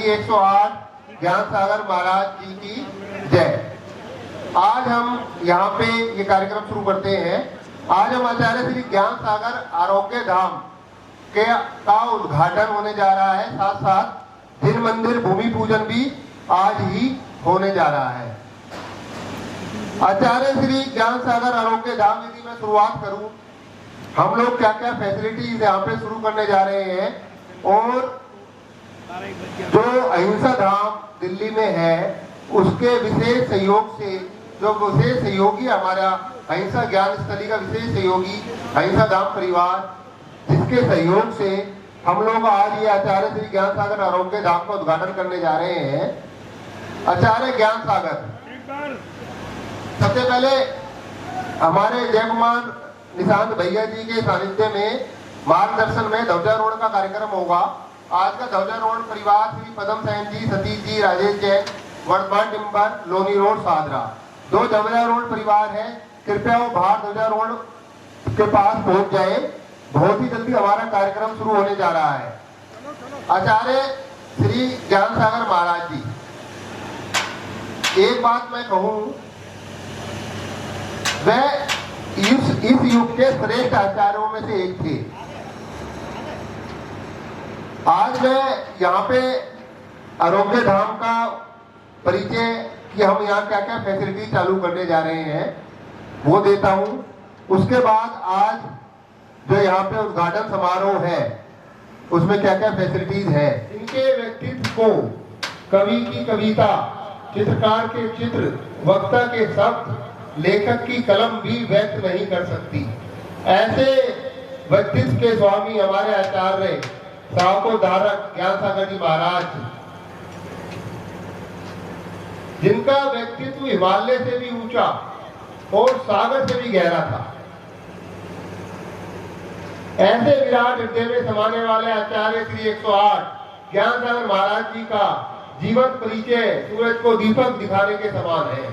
श्री 108 ज्ञान सागर महाराज जी की जय। आज हम यहाँ पे ये कार्यक्रम शुरू करते हैं। आज हम आचार्य श्री ज्ञान सागर आरोग्य धाम का उद्घाटन होने जा रहा है, साथ साथ जिन मंदिर भूमि पूजन भी आज ही होने जा रहा है। आचार्य श्री ज्ञान सागर आरोग्य धाम, यदि मैं शुरुआत करूं, हम लोग क्या क्या फैसिलिटीज यहाँ पे शुरू करने जा रहे हैं, और जो अहिंसा धाम दिल्ली में है उसके विशेष सहयोग से, जो विशेष सहयोगी हमारा अहिंसा ज्ञान स्थली का विशेष सहयोगी अहिंसा धाम परिवार, जिसके सहयोग से हम लोग आज ये आचार्य श्री ज्ञान सागर आरोग्य धाम का उद्घाटन करने जा रहे हैं। आचार्य ज्ञान सागर, सबसे पहले हमारे जय कुमार निशांत भैया जी के सानिध्य में मार्गदर्शन में ध्वजारोहण का कार्यक्रम होगा। आज का ध्वजारोहण परिवार श्री पदम सेन जी, सतीश जी, राजेश जैन, वर्धमान टिम्बर, लोनी रोड, सादरा, 2 ध्वजारोहण परिवार है। कृपया वो बाहर ध्वजारोहण के पास पहुंच जाए, बहुत ही जल्दी हमारा कार्यक्रम शुरू होने जा रहा है। आचार्य श्री ज्ञान सागर महाराज जी, एक बात मैं कहूं, वह इस युग के श्रेष्ठ आचार्यों में से एक थे। आज मैं यहाँ पे आरोग्य धाम का परिचय कि हम यहाँ क्या क्या फैसिलिटी चालू करने जा रहे हैं वो देता हूँ। उसके बाद आज जो यहाँ पे उद्घाटन समारोह है उसमें क्या क्या फैसिलिटीज है, इनके व्यक्तित्व को कवि की कविता, चित्रकार के चित्र, वक्ता के शब्द, लेखक की कलम भी व्यक्त नहीं कर सकती। ऐसे व्यक्तित्व के स्वामी हमारे आचार्य सावकोधारक ज्ञान सागर जी महाराज, जिनका व्यक्तित्व हिमालय से भी ऊंचा और सागर से भी गहरा था। ऐसे विराट हृदय में समाने वाले आचार्य श्री 108 ज्ञान सागर महाराज जी का जीवन परिचय सूरज को दीपक दिखाने के समान है।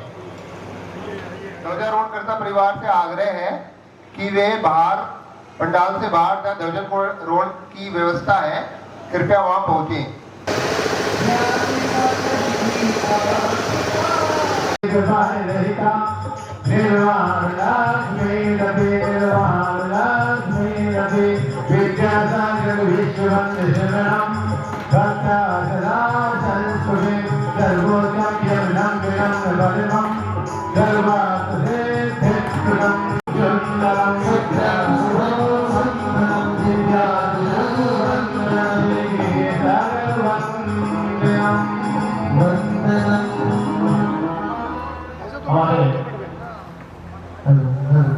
ध्वजारोहणकर्ता परिवार से आग्रह है कि वे बाहर, पंडाल से बाहर जहाँ ध्वजारोहण की व्यवस्था है, कृपया वहां पहुंचे।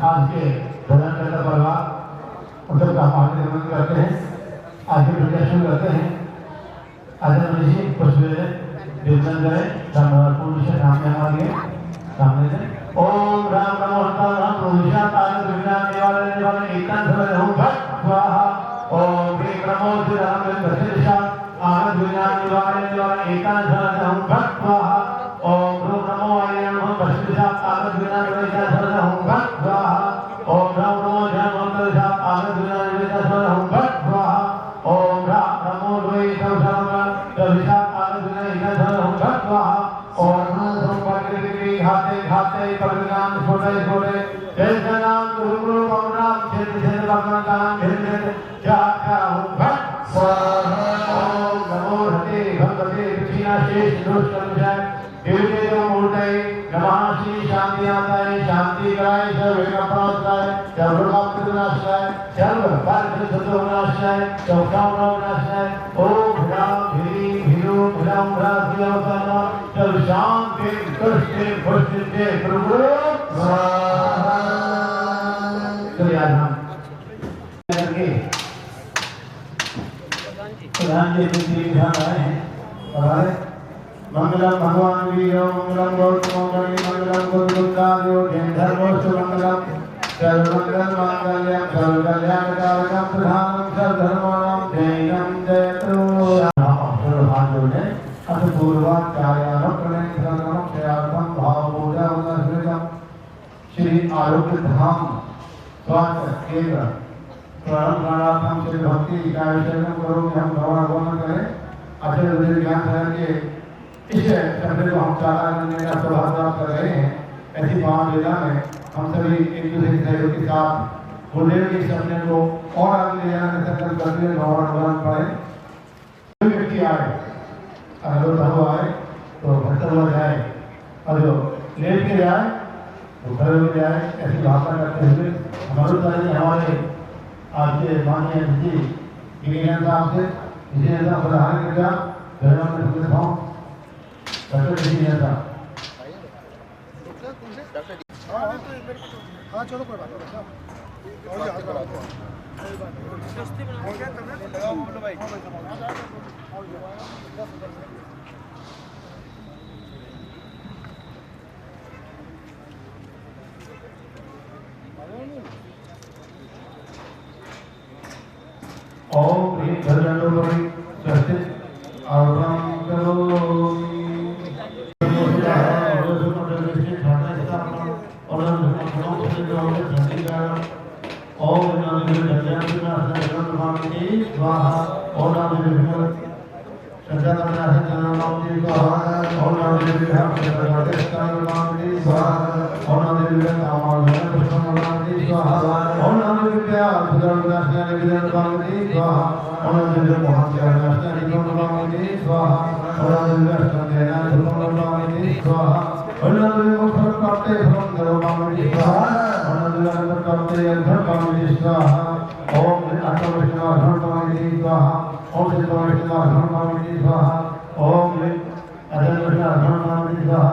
आज के ध्वजारोहण परिवार उन सबका आभार करते हैं। आज के प्रदर्शन करते हैं। आचार्य जी कुछ विवरण करें, सामने से ओम राम नमो हंताराम रोहिषा तारक विज्ञान निवारण निवारण एकांत रहूं भक्त स्वाहा। ओम ह्रीं नमो श्री राम दशदिशा आनंद विज्ञान निवारण निवारण एकांत रहूं भक्त स्वाहा। ओम ह्रूं नमो आय नमो दशदिशा आनंद विज्ञान निवारण रहूं भक्त स्वाहा। ओम राम नमो जय मंत्र आनंद विज्ञान निवारण रहूं भक्त स्वाहा। ओम राम नमो द्वै संसार दशदिशा आनंद विज्ञान रहूं भक्त स्वाहा। ओम खाते खाते परिणाम छोटे छोटे जैसे नाम गुरु नाम क्षेत्र क्षेत्र भगवान जाता हूँ भक्त स्वाहा। ओम नमो हते भगवते कृष्णा शेष दोष संशय देवते जो मूर्ते नमः श्री शांति आताय शांति कराय सर्व विघ्नप्रणाशाय सर्व कामनाशाय सर्व कार्य सिद्धनाशाय सौकामनाशाय। ओम ह्राम ह्रीं ह्रीं ह्राम ह्राम सर्व शांति कृष्ण कृष्ण प्रभु स्वाहा। तो याद हम करके प्रधान जी विधान आए हैं और मंगलम भगवान वीरो मंगलम गौतम मंगलम गुरुदायो जय धर्मोस्तु मंगलम सर्वमंगल मांगल्यम सर्वकल्याणकारकम प्रधानम सर्वधर्माणां जयं जयतु। हाथ जोड़े अथ पूर्वाचार्याणां प्रणयनं प्रयासं भावपूजावनस्मृतं श्री आरोग्य धाम स्वास्थ्य केंद्र प्रारंभ श्री भक्ति इकाई करो कि हम भगवान करें। आचार्य विजय ज्ञान सागर के इस कैंपे को हम 4 महीने का सौभाग्य कर रहे हैं। ऐसी महावेला में हम सभी एक दूसरे के सहयोग के साथ बुलंद के सपने को और आगे ले जाने का संकल्प करते हुए भगवान पड़े। कोई व्यक्ति आए, अगर वो आए तो भटक हुआ जाए और जो लेट के जाए वो खड़े हो जाए, ऐसी भावना करते हुए हमारे आज के माननीय अतिथि इंजीनियर साहब से इंजीनियर साहब प्रधान किया धन्यवाद देता हूँ। डॉक्टर इंजीनियर साहब हाँ चलो कोई बात ओम ह्रीं भजनोपरि स्वस्ति आवाहनं करोमि। ओम नमो भगवते स्वाहा। ओम नमो भगवते सदानंद स्वाहा। ओम नमो भगवते सदानंद स्वाहा। ओम नमो भगवते कामधन स्वाहा। ओम नमो भगवते सुदर्शनानि स्वाहा। ओम नमो भगवते महात्यानानि स्वाहा। ओम नमो भगवते स्वाहा। ओम नमो भगवते फलंकरोमि स्वाहा। ओम नमो भगवते अर्थकामि स्वाहा। ओम अर्थविष्णुर्भवति स्वाहा। ओम सिद्धविष्णुर्भवति स्वाहा। ओम अजन्विष्णुर्भवति स्वाहा।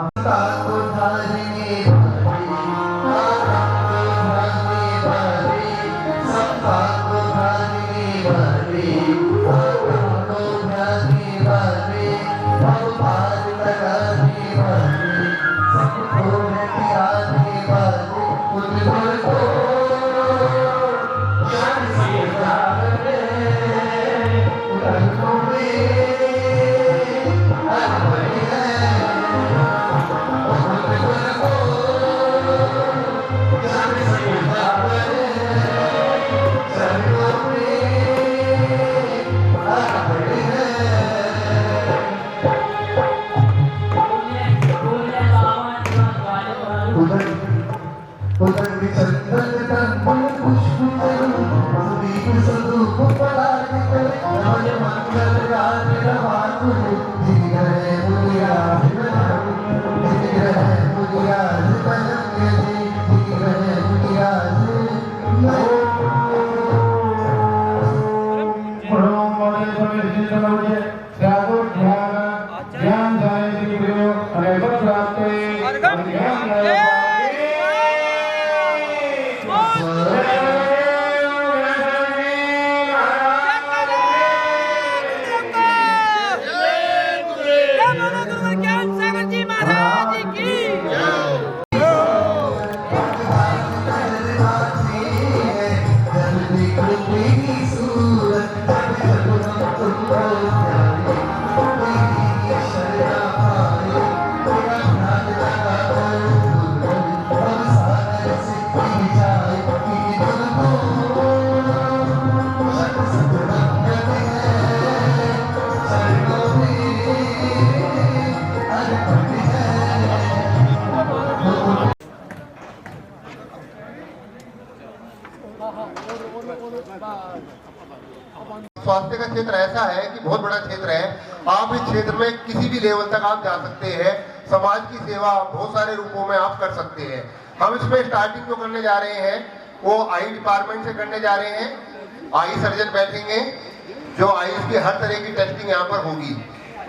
स्वास्थ्य का क्षेत्र ऐसा है कि बहुत बड़ा क्षेत्र है। आप इस क्षेत्र में किसी भी लेवल तक आप जा सकते हैं। समाज की सेवा बहुत सारे रूपों में आप कर सकते हैं। हम इसमें स्टार्टिंग जो करने जा रहे हैं वो आई डिपार्टमेंट से करने जा रहे हैं। आई सर्जन बैठेंगे जो आईज की हर तरह की टेस्टिंग यहाँ पर होगी।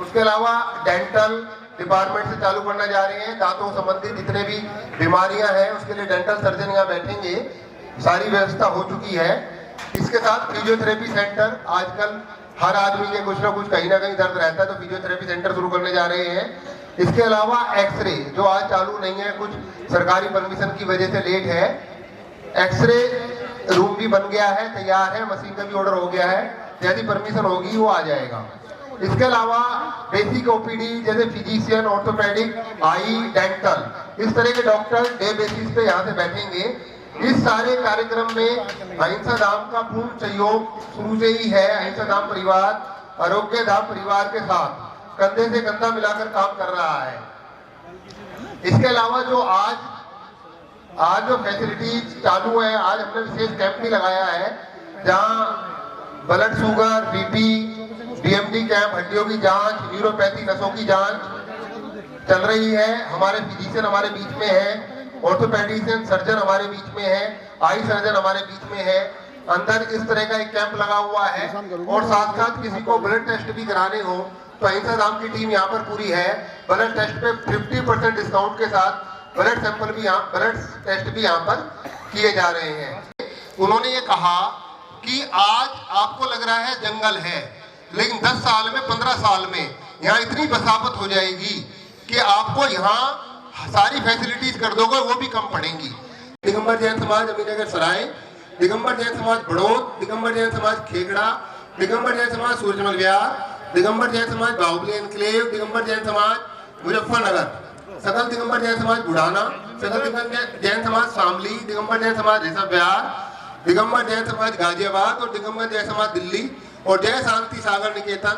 उसके अलावा डेंटल डिपार्टमेंट से चालू करना जा रहे हैं। दांतों संबंधित जितने भी बीमारियां हैं उसके लिए डेंटल सर्जन यहाँ बैठेंगे। सारी व्यवस्था हो चुकी है। इसके साथ फिजियोथेरेपी सेंटर, आजकल हर आदमी के कुछ ना कुछ कहीं ना कहीं दर्द रहता है तो फिजियोथेरेपी सेंटर शुरू करने जा रहे हैं। इसके अलावा एक्सरे जो आज चालू नहीं है, कुछ सरकारी परमिशन की वजह से लेट है। एक्सरे रूम भी बन गया है, तैयार है, मशीन का भी ऑर्डर हो गया है। जैसी परमिशन होगी वो आ जाएगा। इसके अलावा बेसिक ओपीडी जैसे फिजिशियन, ऑर्थोपेडिक, आई, डेंटल, इस तरह के डॉक्टर डे बेसिस पे यहाँ से बैठेंगे। इस सारे कार्यक्रम में अहिंसा धाम का पूर्ण सहयोग शुरू से ही है। अहिंसा धाम परिवार आरोग्य धाम परिवार के साथ कंधे से कंधा मिलाकर काम कर रहा है। इसके अलावा जो आज जो फैसिलिटीज चालू है, आज हमने विशेष कैंप भी लगाया है जहां blood sugar, BP, DMD camp, हड्डियों की जांच, न्यूरोपैथी, नसों की जांच चल रही है। हमारे फिजिशियन हमारे बीच में है, ऑर्थोपेडिशियन सर्जन हमारे बीच में है, आई सर्जन हमारे बीच में है। अंदर इस तरह का एक कैंप लगा हुआ है और साथ साथ किसी को ब्लड टेस्ट भी कराने हो तो अहिंसा धाम की टीम यहाँ पर पूरी है। ब्लड टेस्ट पे 50% डिस्काउंट के साथ ब्लड टेस्ट भी यहाँ पर किए जा रहे हैं। उन्होंने ये कहा कि आज आपको लग रहा है जंगल है, लेकिन 10 साल में 15 साल में यहाँ इतनी बसावट हो जाएगी कि आपको यहाँ सारी फैसिलिटीज कर दोगे, वो भी कम पड़ेंगी। दिगंबर जैन समाज अमीरनगर सराय, दिगंबर जैन समाज बड़ौद, दिगंबर जैन समाज खेगड़ा, दिगंबर जैन समाज सूरजमल विहार, दिगंबर जैन समाज बाहुबली एनक्लेव, दिगंबर जैन समाज मुजफ्फरनगर, सकल दिगंबर जैन समाज बुढ़ाना, सकल दिगंबर जैन समाज शामली, दिगंबर जैन समाज ऋषभ विहार, दिगंबर जैन समाज गाजियाबाद और दिगंबर जैन समाज दिल्ली और जय शांति सागर निकेतन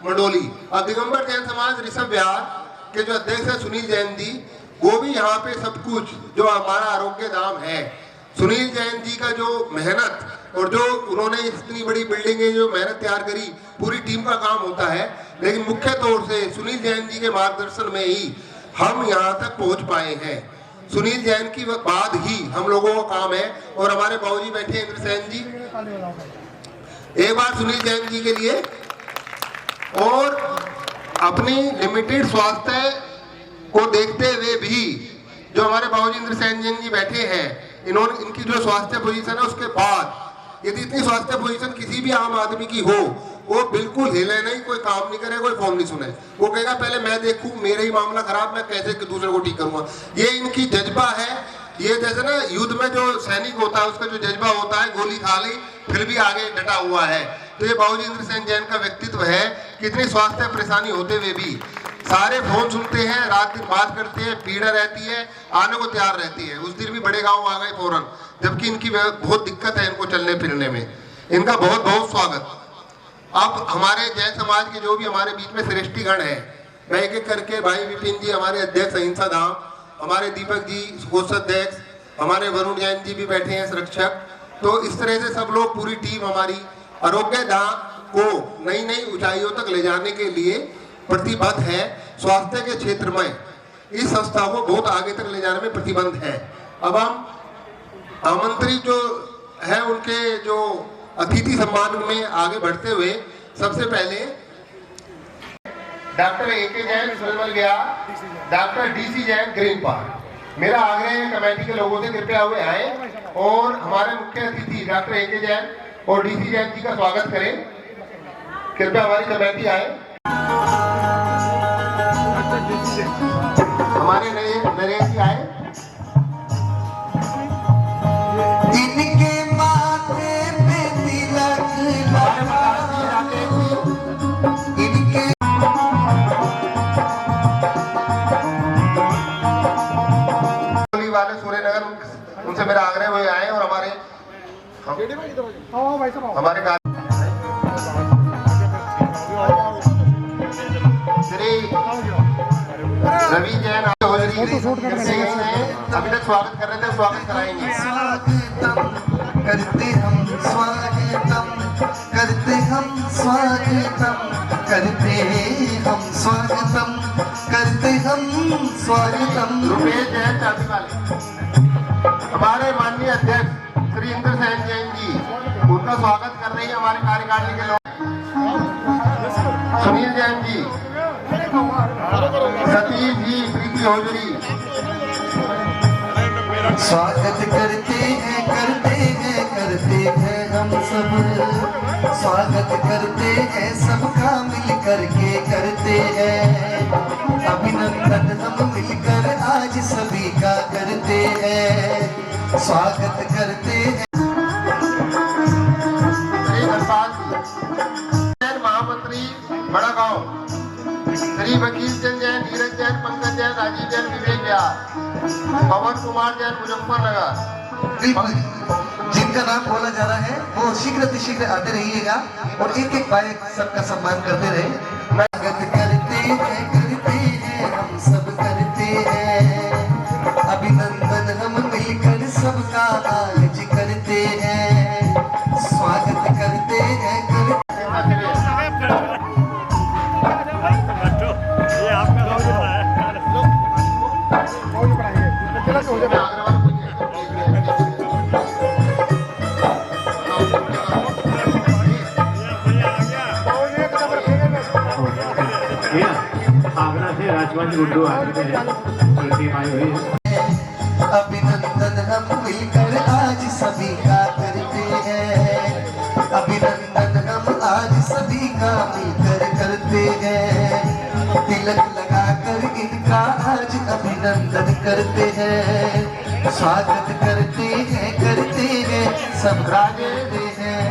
मंडोली। अब दिगंबर जैन समाज ऋषभ विहार के जो अध्यक्ष है सुनील जैन जी, वो भी यहाँ पे सब कुछ जो हमारा आरोग्य धाम है, सुनील जैन जी का जो मेहनत और जो उन्होंने इतनी बड़ी बिल्डिंग है जो मेहनत तैयार करी, पूरी टीम का काम होता है, लेकिन मुख्य तौर से सुनील जैन जी के मार्गदर्शन में ही हम यहाँ तक पहुँच पाए हैं। सुनील जैन की बाद ही हम लोगों का काम है। और हमारे बाबूजी बैठे इंद्रसेन जी, एक बार सुनील जैन जी के लिए और अपनी लिमिटेड स्वास्थ्य को देखते हुए भी जो हमारे बाबूजी इंद्रसेन जी बैठे हैं, इनकी जो स्वास्थ्य पोजीशन है उसके बाद यदि इतनी स्वास्थ्य पोजीशन किसी भी आम आदमी की हो, वो बिल्कुल हिले नहीं, कोई काम नहीं करे, कोई फोन नहीं सुने, वो कहेगा पहले मैं देखूं, मेरा ही मामला खराब, मैं कैसे दूसरे को ठीक करूंगा। ये इनकी जज्बा है। ये जैसे ना युद्ध में जो सैनिक होता है उसका जो जज्बा होता है, गोली खा ली फिर भी आगे डटा हुआ है, तो ये बाबूजी इंद्रसेन जैन का व्यक्तित्व है। कितनी स्वास्थ्य परेशानी होते हुए भी सारे फोन सुनते हैं, रात दिन बात करते हैं, पीड़ा रहती है, आने को तैयार रहती है। उस दिन भी बड़े गांव आ गए फौरन, जबकि इनकी बहुत दिक्कत है इनको चलने फिरने में। इनका बहुत बहुत स्वागत। अब हमारे जैन समाज के जो भी हमारे बीच में श्रेष्ठीगण है, मैं एक एक करके, भाई विपिन जी हमारे अध्यक्ष अहिंसा धाम, हमारे दीपक जी कोषाध्यक्ष, हमारे वरुण जैन जी भी बैठे हैं संरक्षक, तो इस तरह से सब लोग पूरी टीम हमारी आरोग्य धाम को नई नई ऊंचाइयों तक ले जाने के लिए प्रतिबद्ध है। स्वास्थ्य के क्षेत्र में इस संस्था को बहुत आगे तक ले जाने में प्रतिबद्ध है। अब हम आमंत्रित जो है उनके जो अतिथि सम्मान में आगे बढ़ते हुए सबसे पहले doctor A K. Jain Surajmal Vihar, doctor D C. Jain Green Park. मेरा आग्रह है कमेटी के लोगों से कृपया हुए आए और हमारे मुख्य अतिथि डॉक्टर ए.के. जैन और डी.सी. जैन जी का स्वागत करें। कृपया हमारी कमेटी आए। हमारे नरेश जी आए। इनके माथे पे तिलक लगा, इनके वाले सूर्यनगर, उनसे मेरा आग्रह हुए आए और हमारे श्री रवि जैन अभी तक स्वागत कर रहे थे, स्वागत कराएंगे। स्वागतम करते हम स्वागतम, करते हम स्वागतम, करते हम स्वागतम, करते हम स्वागतम। रुपेश जैन चाबी वाले हमारे माननीय अध्यक्ष श्री इंद्रसेन जैन जी, उनका स्वागत कर रही है हमारे कार्यकारिणी के लोग। सुनील जैन जी, सतीश जी, प्रीति हौजरी, स्वागत करते हैं, करते हैं, करते हैं हम सब, स्वागत करते हैं सबका मिल करके करते हैं। अभिनंदन हम मिलकर आज सभी का करते हैं, स्वागत करते हैं। महामंत्री बड़ा गांव, श्री वकील चंद जैन, नीरज जैन, पंकज जैन, राजीव जैन, विवेक विहार, पवन कुमार जैन मुजफ्फरनगर। जिनका नाम बोला जा रहा है वो शीघ्र अतिशीघ्र आते रहिएगा और एक एक बाइक सबका सम्मान करते रहे। स्वागत करते हैं हम सब करते हैं, अभिनंदन हम मिलकर सबका आज करते हैं, स्वागत करते हैं आगरा से राजवंश गुड्डू आ चुके हैं, टीम आई हुई है। अभिनंदन हम मिलकर आज सभी का करते हैं, अभिनंदन हम आज सभी का मिलकर करते हैं, तिलक लगाकर इनका आज अभिनंदन करते हैं, स्वागत करते हैं सब राजते हैं।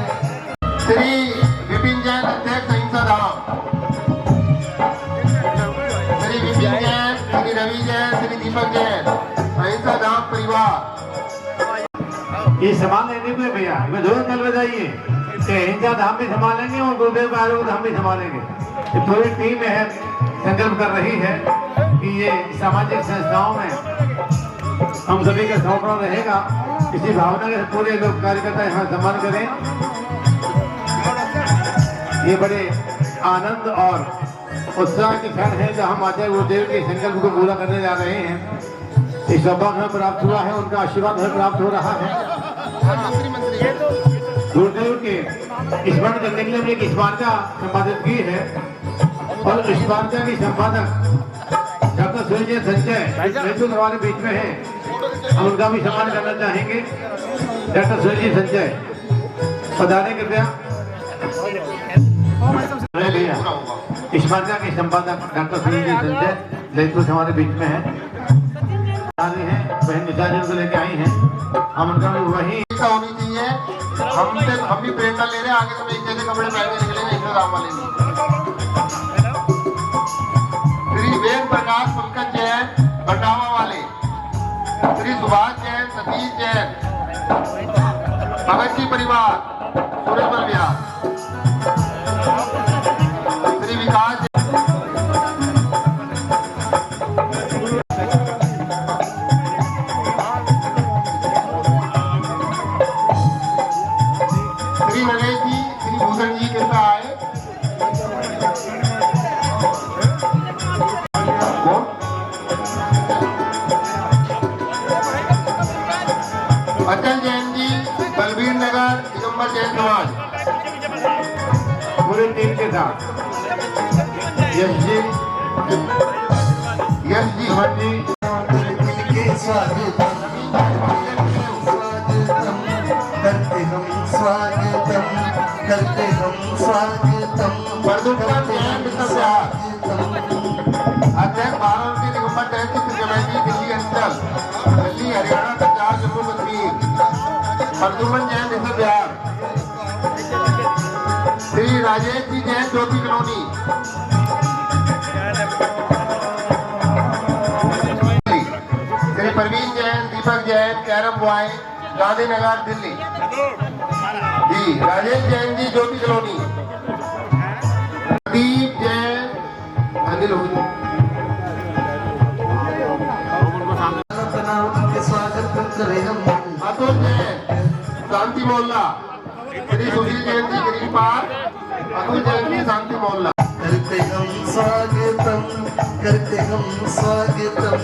श्री विपिन जैन अध्यक्ष अहिंसा धाम, श्री विपिन जैन, श्री रवि जैन, श्री दीपक जैन, अहिंसा धाम परिवार। ये सामान लेने को है भैया, मैं दो कल बजाइए कि अहिंसा धाम भी संभालेंगे और गुरुदेव का आरोग्य धाम भी संभालेंगे। ये पूरी टीम है संकल्प कर रही है कि ये सामाजिक संस्थाओं में हम सभी का समर्पण रहेगा। इसी भावना के पूरे लोग कार्यकर्ता यहाँ सम्मान करें। ये बड़े आनंद और उत्साह के क्षण है जहाँ हम आचार्य गुरुदेव के संकल्प को पूरा करने जा रहे हैं। इस सौभाग्य हमें प्राप्त हुआ है, उनका आशीर्वाद हमें प्राप्त हो रहा है। गुरुदेव के स्मरण करने के लिए हमने एक स्मारका संपादित की है और स्मारका की संपादक डॉक्टर सूर्य संजय तो हमारे बीच में है, हम उनका भी सम्मान करना चाहेंगे। डॉक्टर सूर्य संजय पधारे कृपया। स्मारका के संपादक डॉक्टर सूर्य संजय जयपुर हमारे बीच में है, बहन निशा जी को लेके आई हैं, हम उनका वही होनी चाहिए। हम भी प्रेरणा ले रहे हैं, आगे सब एक जैसे कपड़े पहन के निकलेंगे अहिंसा धाम वाले भी। श्री वेद प्रकाश पंकज जैन बटावा वाले, श्री सुभाष जैन, सतीश जैन, भगत जी परिवार सूरजमल बिहार, श्री विकास अचल जैन जी, बलबीर नगर, दिगंबर जैन समाज, पूरी टीम के साथ यश जी, भट्ट जी, मिलके स्वागतम करते हम स्वागतम करते हम स्वागतम प्रदुमन जैन मित्र बिहार, अध्यक्ष भारत दिगंबर जैन चित्र कमेटी दिल्ली अंचल, दिल्ली हरियाणा पंजाब जम्मू कश्मीर, प्रदुमन जैन मित्र बिहार, श्री राजेश जी जैन ज्योति कॉलोनी, श्री प्रवीण जैन, दीपक जैन, कैरम बॉय, गांधीनगर दिल्ली जी, राजेश जैन जी ज्योति कॉलोनी, दीप जैन अनिल स्वागत करें हम। अतुल जैन शांति मोहल्ला, श्री सुशील जैन जी गिरीश पार्क, अतुल जैन जी शांति मोहल्ला। करते हम स्वागतम करते हम स्वागतम।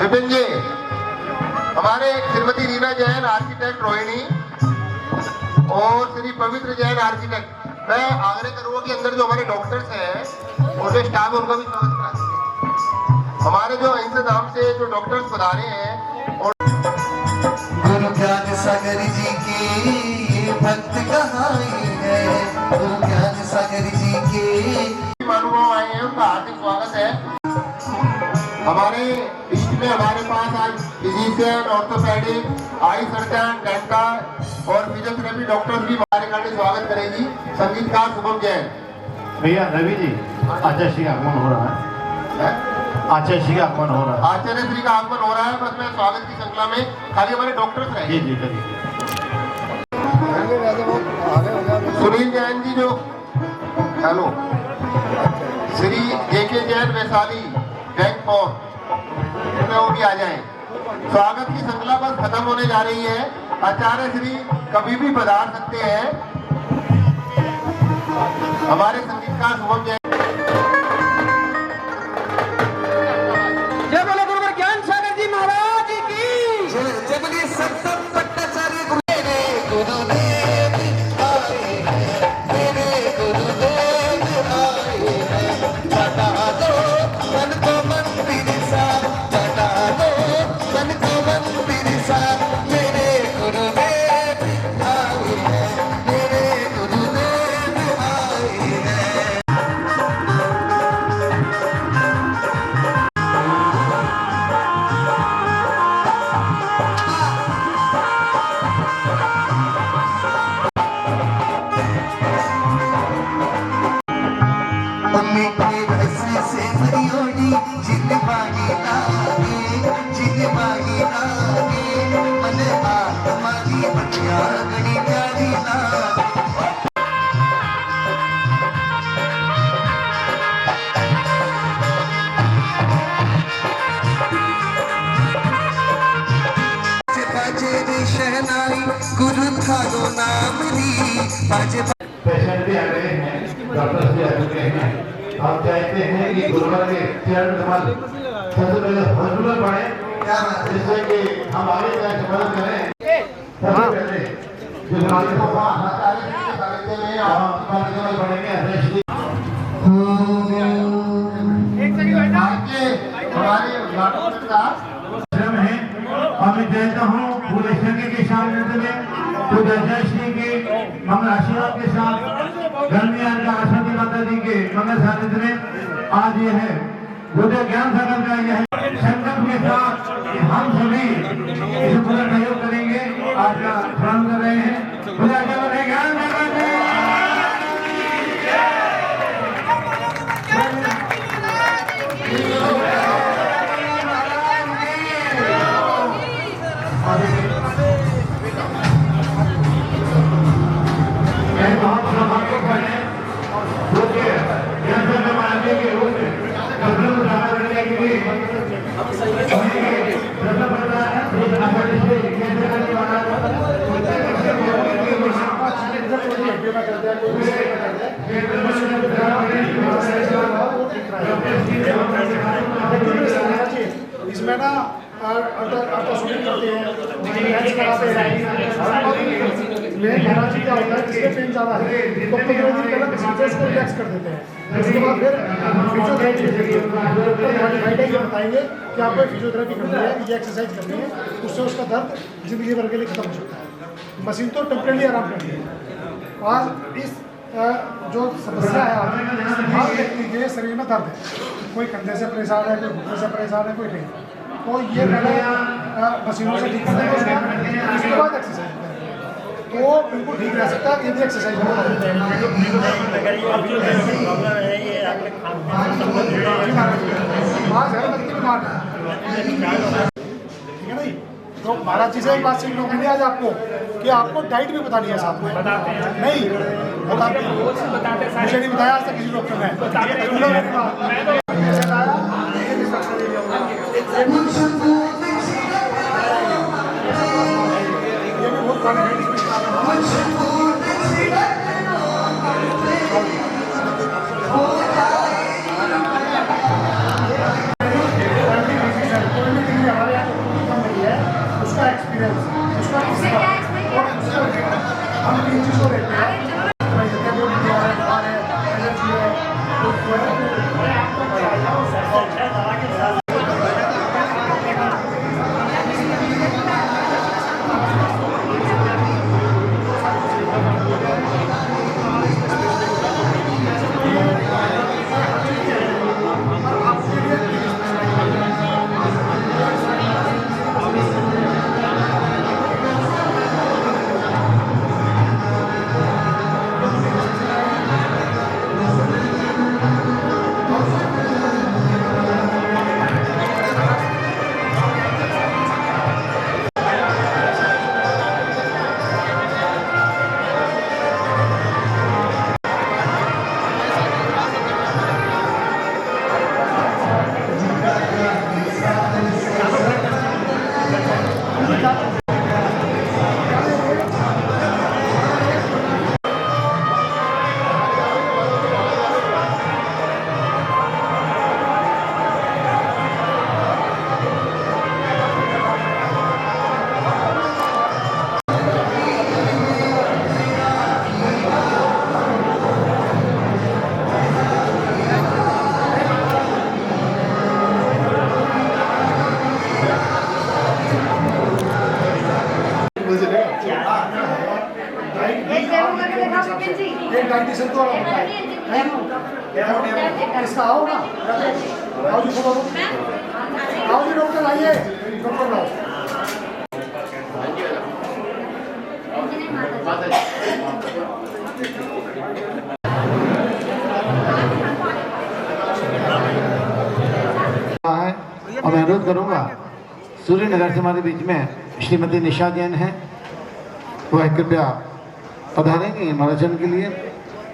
विपिन जी, हमारे श्रीमती रीना जैन आर्किटेक्ट रोहिणी और श्री पवित्र जैन आर्किटेक्ट। मैं आग्रह करूंगा कि अंदर जो हमारे डॉक्टर्स हैं और जो स्टाफ है उनका भी स्वागत करा दीजिए। हमारे जो अहिंसा धाम से जो डॉक्टर्स पधारे हैं और गुरु ज्ञान सागर जी की भक्त कहानी है, गुरु ज्ञान सागर जी के महानुभाव आए हैं, उनका हार्दिक स्वागत है। हमारे बीच में हमारे पास आज physician, orthopaedic, eye surgeon, dental और फिजियोथेरेपी डॉक्टर्स भी कार्यकारिणी स्वागत करेगी। संगीतकार शुभम जैन। भैया रवि जी, आचार्य श्री का आगमन हो रहा है। आचार्य श्री का आगमन हो रहा है। आचार्य श्री का आगमन हो रहा है। बस मैं स्वागत की श्रृंखला में खाली हमारे डॉक्टर्स रहेंगे। जी करिए। सुनील जैन जी जो हेलो, श्री जेके जैन वैशाली बैंक में वो भी आ जाएं। स्वागत की श्रृंखला बस खत्म होने जा रही है। आचार्य श्री कभी भी पधार सकते हैं। हमारे संगीतकार शुभम जैन। जय बोलो गुरुवर ज्ञान सागर जी महाराज की। जबली सत्संग भट्टाचार्य गुरुदेव आए हैं, मेरे गुरुदेव आए हैं। चटा दो मन को मंदिर सा, चटा दो मन को मंदिर सा, मेरे गुरुदेव आए हैं, मेरे गुरुदेव आए हैं। मीठे रस से मरियोड़ी जिंदगी लागे, जिंदगी लागे, मन आत्मा की बतिया गड़ी प्यारी लागे। बाजे रे शहनाई गुरु थारो नाम ली, बाजे पेशेंट भी आ गए हैं, डॉक्टर्स भी आ चुके हैं। हम चाहते हैं कि गुरुवार के चरण कमल सबसे पहले हॉस्पिटल पढ़े, जिससे कि हम आगे जाकर मदद करें। सबसे पहले जो हमारे को पढ़ेंगे हमारे आश्रम है। और मैं चाहता हूँ पूरे संघ के सामने में तो जयश्री के मंगल आशीर्वाद के साथ गणमियान का आश्रम माता जी के मंगल सानिध्य में आज ये है गुरुदेव ज्ञान सागर का यह संकल्प के साथ हम सभी इसे पूरा सहयोग करेंगे। आज का प्रारंभ कर रहे हैं। पूरा ज्ञान सागर इसमें ना अल्ट्रासाउंड करते हैं, लेंस कराते हैं। मेन महाराज जी क्या होता है, इसमें पेन ज़्यादा है तो 15 दिन पहले स्ट्रेस को रिलैक्स कर देते हैं। उसके बाद फिर फिजियोथेरेपी गाइड बताएंगे कि आपको फिजियोथेरेपी करनी है, ये एक्सरसाइज करनी है, उससे उसका दर्द जिंदगी भर के लिए खत्म हो सकता है। मशीन तो टेम्परेरी आराम करती है। आज इस जो समस्या है, हर व्यक्ति के शरीर में दर्द है। कोई कंधे से परेशान है, कोई घुटने से परेशान है, कोई नहीं। तो ये पहले मशीनों से ठीक करने के उसके बाद एक्सरसाइज करें तो बिल्कुल ठीक रह सकता है। यदि एक्सरसाइज ठीक है नहीं। तो महाराज जी से एक बात सीखने को मिली आज आपको कि आपको डाइट भी बतानी है साथ में। नहीं बताते, मुझे नहीं बताया आज तक किसी डॉक्टर ने। ये भी बहुत उसका एक्सपीरियंस, उसका हम इन चीज़ों को रहते हैं। डायबिटीज तो होता है इसका आओ ना आओ जी डॉक्टर आइए डॉक्टर लाओ और मैं अनुरोध करूंगा सूर्य नगर से हमारे बीच में श्रीमती निशा जैन है, वह कृपया पधारेंगे मनोरंजन के लिए।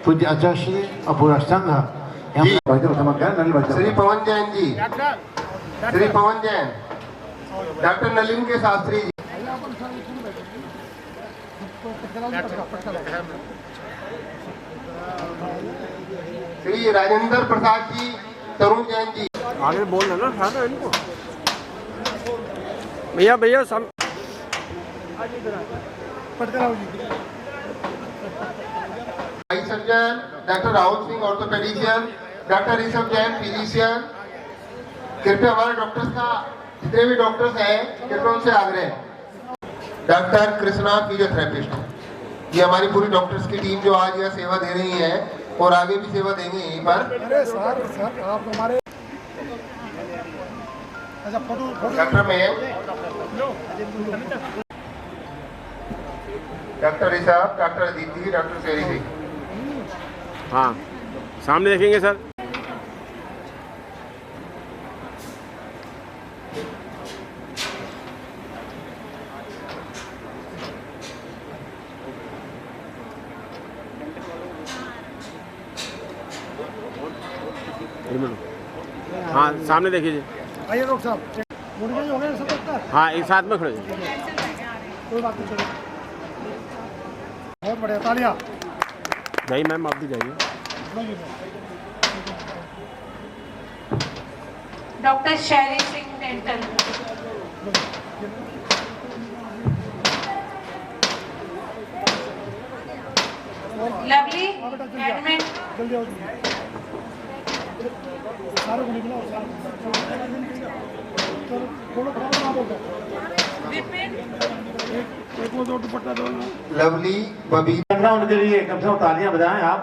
पूज्य आचार्य श्री और पूरा संघ श्री पवन जैन जी, श्री पवन जैन, डॉक्टर नलिन के शास्त्री जी, श्री राजेंद्र प्रसाद जी, तरुण जैन जी, आगे बोल रहे ना था इनको भैया भैया सम eye surgeon doctor Rahul Singh orthopedician, doctor Rishabh Jain physician. कृपया हमारे डॉक्टर्स का जितने भी डॉक्टर्स हैं कृपया उनसे आग्रह। डॉक्टर कृष्णा फिजियोथेरेपिस्ट, ये हमारी पूरी डॉक्टर्स की टीम जो आज यह सेवा दे रही है और आगे भी सेवा देंगे यहीं पर। सर आप हमारे अच्छा फोटो डॉक्टर में डॉक्टर ऋषभ, डॉक्टर दीदी, डॉक्टर शेरी जी। हाँ सामने देखेंगे सर। हाँ सामने देखिए। आइए डॉक्टर साहब मुर्गे हो गए सब डॉक्टर। हाँ एक साथ में खड़े हो। कोई बात नहीं, चलो बहुत बढ़िया, तालियां। जाइए मैम, आप भी जाइए। डॉक्टर शैरी सिंह डेंटल, लवली हैंडमेड, जल्दी आओ सारे को निकलो थोड़ा ना बोल विपिन, एक वो दो दुपट्टा दो लवली बबी, उनके लिए कम से कम तालियां बजाएं आप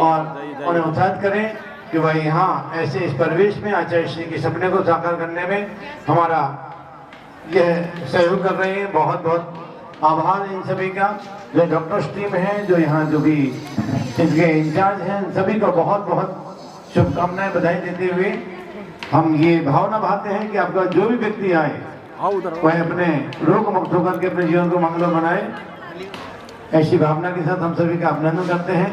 और उन्हें उत्साहित करें कि भाई हाँ ऐसे इस परिवेश में आचार्य श्री के सपने को साकार करने में हमारा यह सहयोग कर रहे हैं। बहुत बहुत आभार इन सभी का, जो डॉक्टर्स टीम है, जो यहाँ जो भी इसके इंचार्ज हैं, सभी को बहुत बहुत शुभकामनाएं बधाई देते हुए हम ये भावना भाते हैं कि आपका जो भी व्यक्ति आए वह अपने रोग मुक्त होकर के अपने जीवन को मंगल बनाए। ऐसी भावना के साथ हम सभी का अभिनंदन करते हैं।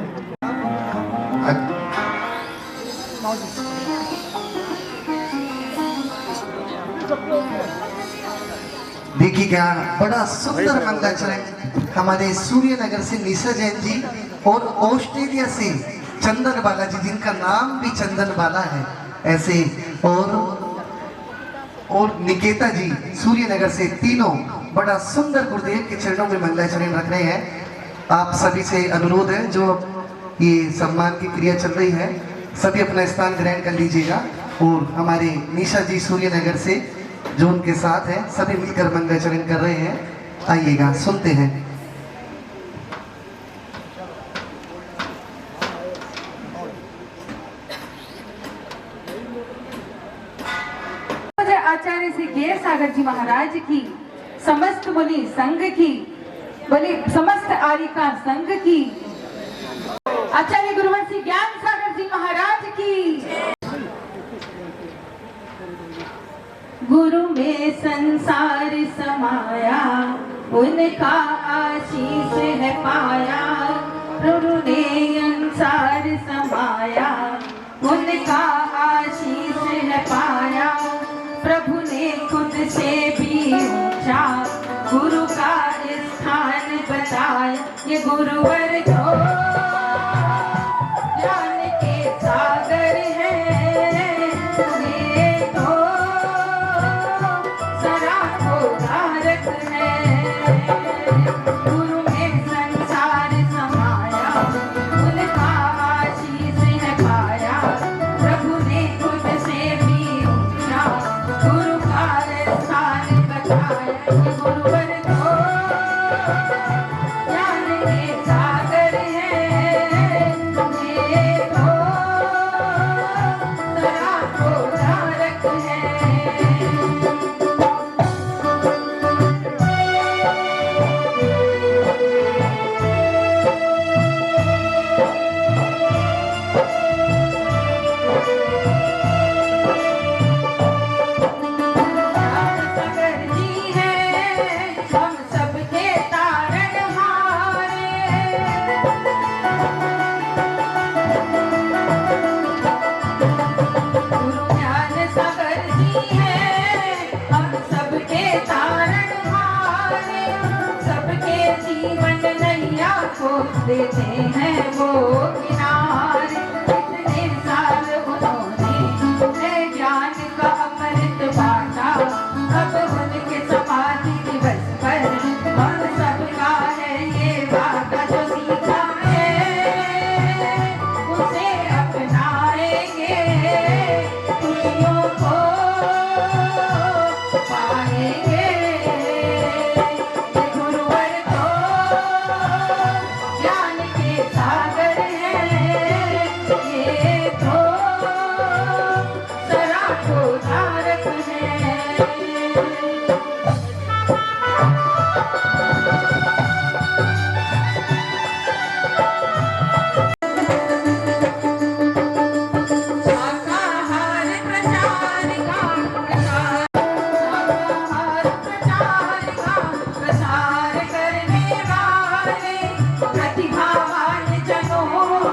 देखिएगा बड़ा सुंदर मंगलाचरण हमारे सूर्य नगर से निशा जैन जी और ऑस्ट्रेलिया से चंदन बाला जी, जिनका नाम भी चंदन बाला है ऐसे, और निकेता जी सूर्य नगर से, तीनों बड़ा सुंदर गुरुदेव के चरणों में मंगलाचरण रख रहे हैं। आप सभी से अनुरोध है, जो ये सम्मान की क्रिया चल रही है, सभी अपना स्थान ग्रहण कर लीजिएगा। और हमारे निशा जी सूर्य नगर से जो उनके साथ है, सभी मिलकर मंगलाचरण कर रहे हैं। आइएगा सुनते हैं। आचार्य श्री के सागर जी महाराज की, समस्त मुनि संघ की, बोले समस्त आर्यिका संघ की, आचार्य गुरुवंशी ज्ञान सागर जी महाराज की। गुरु में संसार समाया, उनका आशीष है पाया। गुरु ने संसार समाया, उनका आशीष है पाया। प्रभु ने खुद से भी ऊंचा गुरु का स्थान बताया। ये गुरुवर जो ज्ञान के सागर है, ये तो सरा को धारक है। गुरु में संसार समाया, उनका आशीष है पाया। प्रभु ने खुद से भी ऊंचा गुरु का स्थान बताया। ये गुरुवर जो ज्ञान के सागर है, देते हैं वो किनारे। इतने साल उन्होंने है ज्ञान का अमृत बांटा, अब उनके समाधि दिवस पर हम सबका है ये वादा, जो सीखा है उसे अपनाएंगे, खुशियों को पाएंगे। ये गुरुवर तो ज्ञान के सागर हैं, ये तो सराखों धारक हैं। शाकाहार प्रचार का प्रसार करने वाले, प्रतिभावान जनों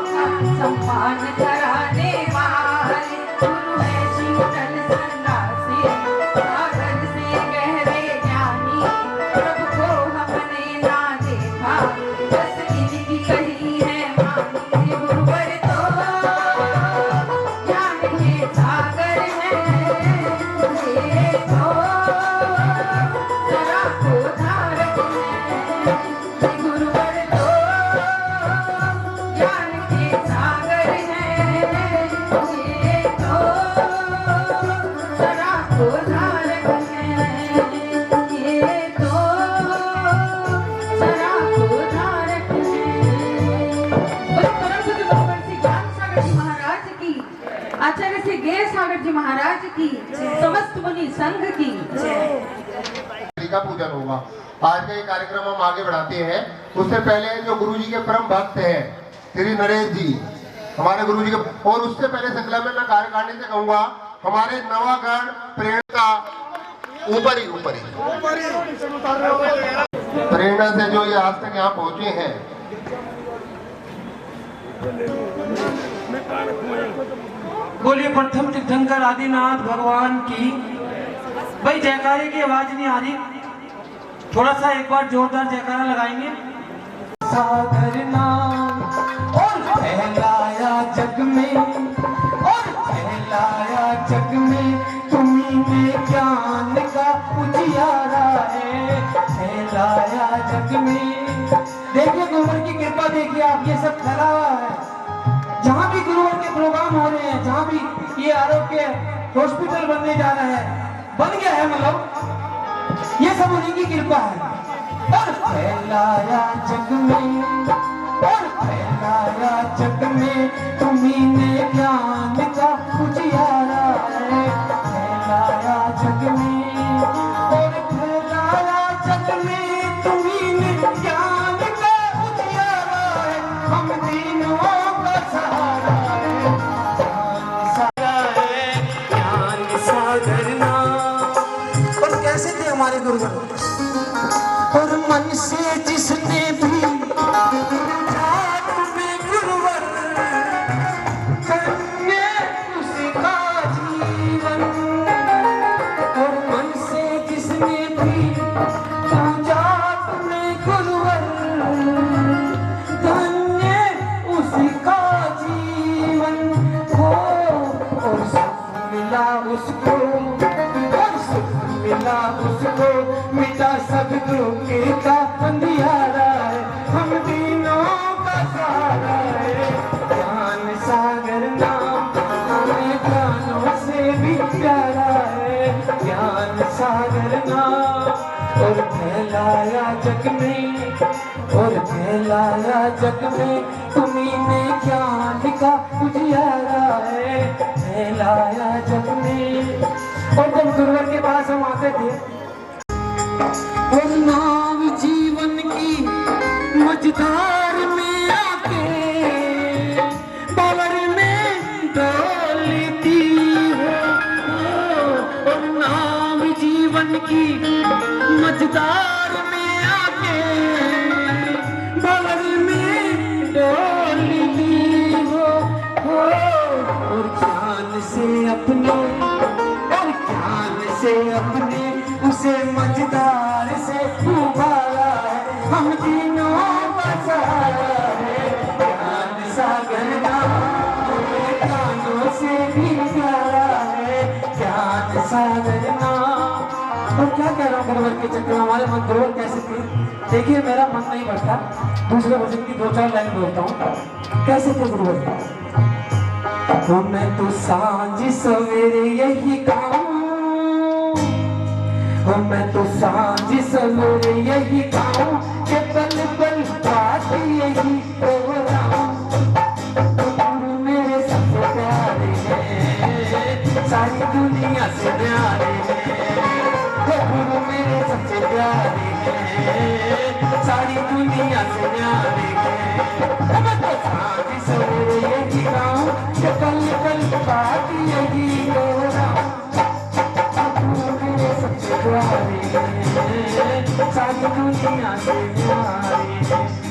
का सम्मान कराने वाले, गुरु है शीतल सन्यासी, सागर से गहरे ज्ञानी, प्रभु को हमने ना देखा, बस इनकी कही है वाणी। ये गुरुवर तो ज्ञान के सागर हैं, ये तो सराखों धारक हैं। ये गुरुवर तो ज्ञान के सागर हैं, ये तो सराखों धारक हैं, ये तो सराखों धारक हैं। बोलो परम पूज्य गुरुवंशी ज्ञान सागर जी महाराज की, आचार्य श्री गए सागर जी महाराज की, समस्त मुनि संघ की जय। का पूजन होगा। आज का ये कार्यक्रम हम आगे बढ़ाते हैं। उससे पहले जो गुरु जी के परम भक्त हैं श्री नरेश जी, हमारे गुरु जी के, और उससे पहले श्रृंखला में मैं कार्यकारिणी से कहूंगा हमारे नवागढ़ प्रेरणा ऊपर ही प्रेरणा से जो ये आज तक यहाँ पहुंचे हैं, बोलिए प्रथम तीर्थंकर आदिनाथ भगवान की। भाई जयकारे की आवाज नहीं आ रही, थोड़ा सा एक बार जोरदार जयकारा लगाएंगे। सागर नाम और फैलाया जग में, और फैलाया जग में, तुम्ही ने ज्ञान का उजियारा है, फैलाया जग में। देखिए गुरुवर की कृपा, देखिए आप ये सब फैला हुआ है। जहाँ भी गुरुवर के प्रोग्राम हो रहे हैं, जहाँ भी ये आरोग्य हॉस्पिटल बनने जा रहा है, बन गया है, मतलब ये सब उन्हीं की कृपा है। और फैलाया जग में, और फैलाया जग में, तुम्ही ने ज्ञान का उजियारा है, फैलाया जग में, और फैलाया जग में, तुम्ही ने ज्ञान का उजियारा है, हम तीनों का सहारा है, ज्ञान सागर नाम। और कैसे थे हमारे गुरुवर? और मन से जिसने भी में गुरुवर धन्य उसका जीवन। और मन से जिसने भी जात में गुरुवर धन्य उसका जीवन हो। और सुख मिला उसको, और सुख मिला उसको, मिटा सब दुख का अंधियारा है, हम तीनों का सहारा है। ज्ञान सागर नाम हमें ज्ञानों से भी प्यारा है, ज्ञान सागर नाम। और फैलाया जग में, और फैलाया जग में, तुम्ही ने ज्ञान का उजियारा है, फैलाया जग में। और जब गुरुवर के पास हम आते थे, और नाव जीवन की मझधार में आके बावर में डोलती हो। और नाव जीवन की मझधार में आके बावर में डोलती हो। और ज्ञान से अपने, और ज्ञान से अपने, उसे मझधार से उबारा है, हम तीनों का सहारा है, और क्या कह रहा हूँ गुरुवर के चक्कर में हमारे मन गुरुवर कैसे थे। देखिए मेरा मन नहीं बढ़ता, दूसरे भजन की 2-4 लाइन बोलता हूँ। कैसे थे गुरुवर? तो मैं तो सांझ सवेरे यही गाऊं, मैं तो सांझ सवेरे यही गाऊं कि पल पल बात यही दोहराऊं। गुरु मेरे सबसे प्यारे हैं, सारी दुनिया से प्यारे हैं। गुरु मेरे सबसे प्यारे हैं, सारी दुनिया से प्यारे हैं। मैं तो सांझ सवेरे यही गाऊं कि पल पल बात यही दोहराऊं। सारी दुनिया से प्यारे।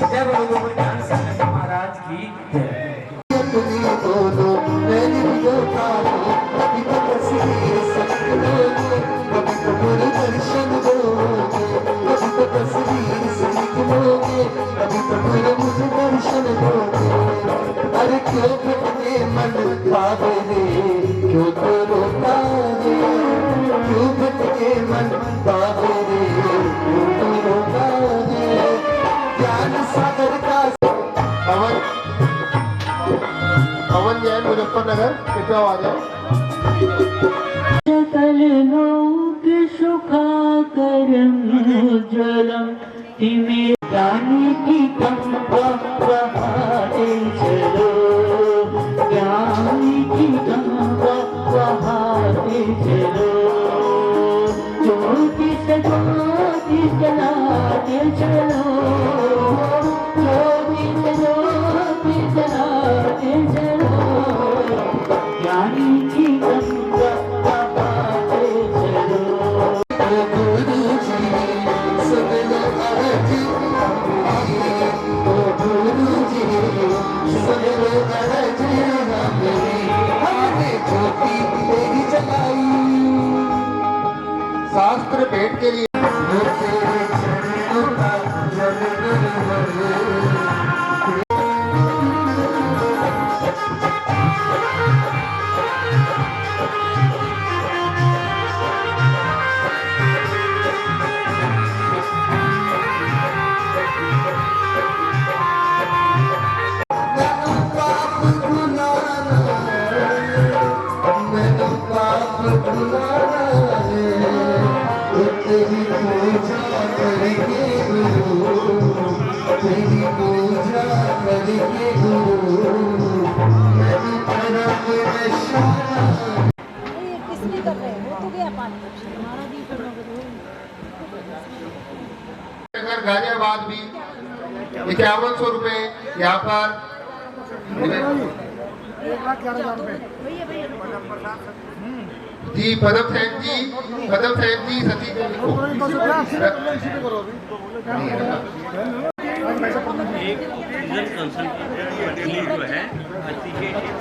जय बोलो गोविंद ज्ञान सागर जी महाराज की जय। दर्शन दोगे, कभी तो तस्वीर से निकलोगे, कभी तो मेरे मुझे दर्शन दोगे। अरे क्यों भटके मन पावे रे, क्यों तो रोता है, क्यों भटके मन पावे रे, क्यों तो रोता है। ज्ञान सागर का पवन जैन मुजफ्फरनगर, कृपया आ जाए। सकल लोक सुखा करम जलम तिमे ज्ञानी की कम बहाते चलो, ज्ञानी की कम बहाते चलो। ज्योति से ज्योति जलाते चलो, ज्योति से ज्योति जलाते चलो। ज्ञानी की कम बहाते चलो। गुरु जी सुन लो अर्ज हमारी, ओ गुरु जी सुन लो अर्ज हमारी। हमने ज्योति तेरी जलाई, शास्त्र भेंट के लिए वो तेरे चरणों का जल गुरुवर। तेरी पूजा करके गुरु, तेरी पूजा करके गुरु, मेरी तरफ इशारा। किसने कर रहे हो तो गया पानी हमारा भी करना नगर गाजियाबाद भी 5100 रुपए यहाँ पर। 1,11,000 रुपए। जी पदम सेन जी, पदम सेन जी सती जो है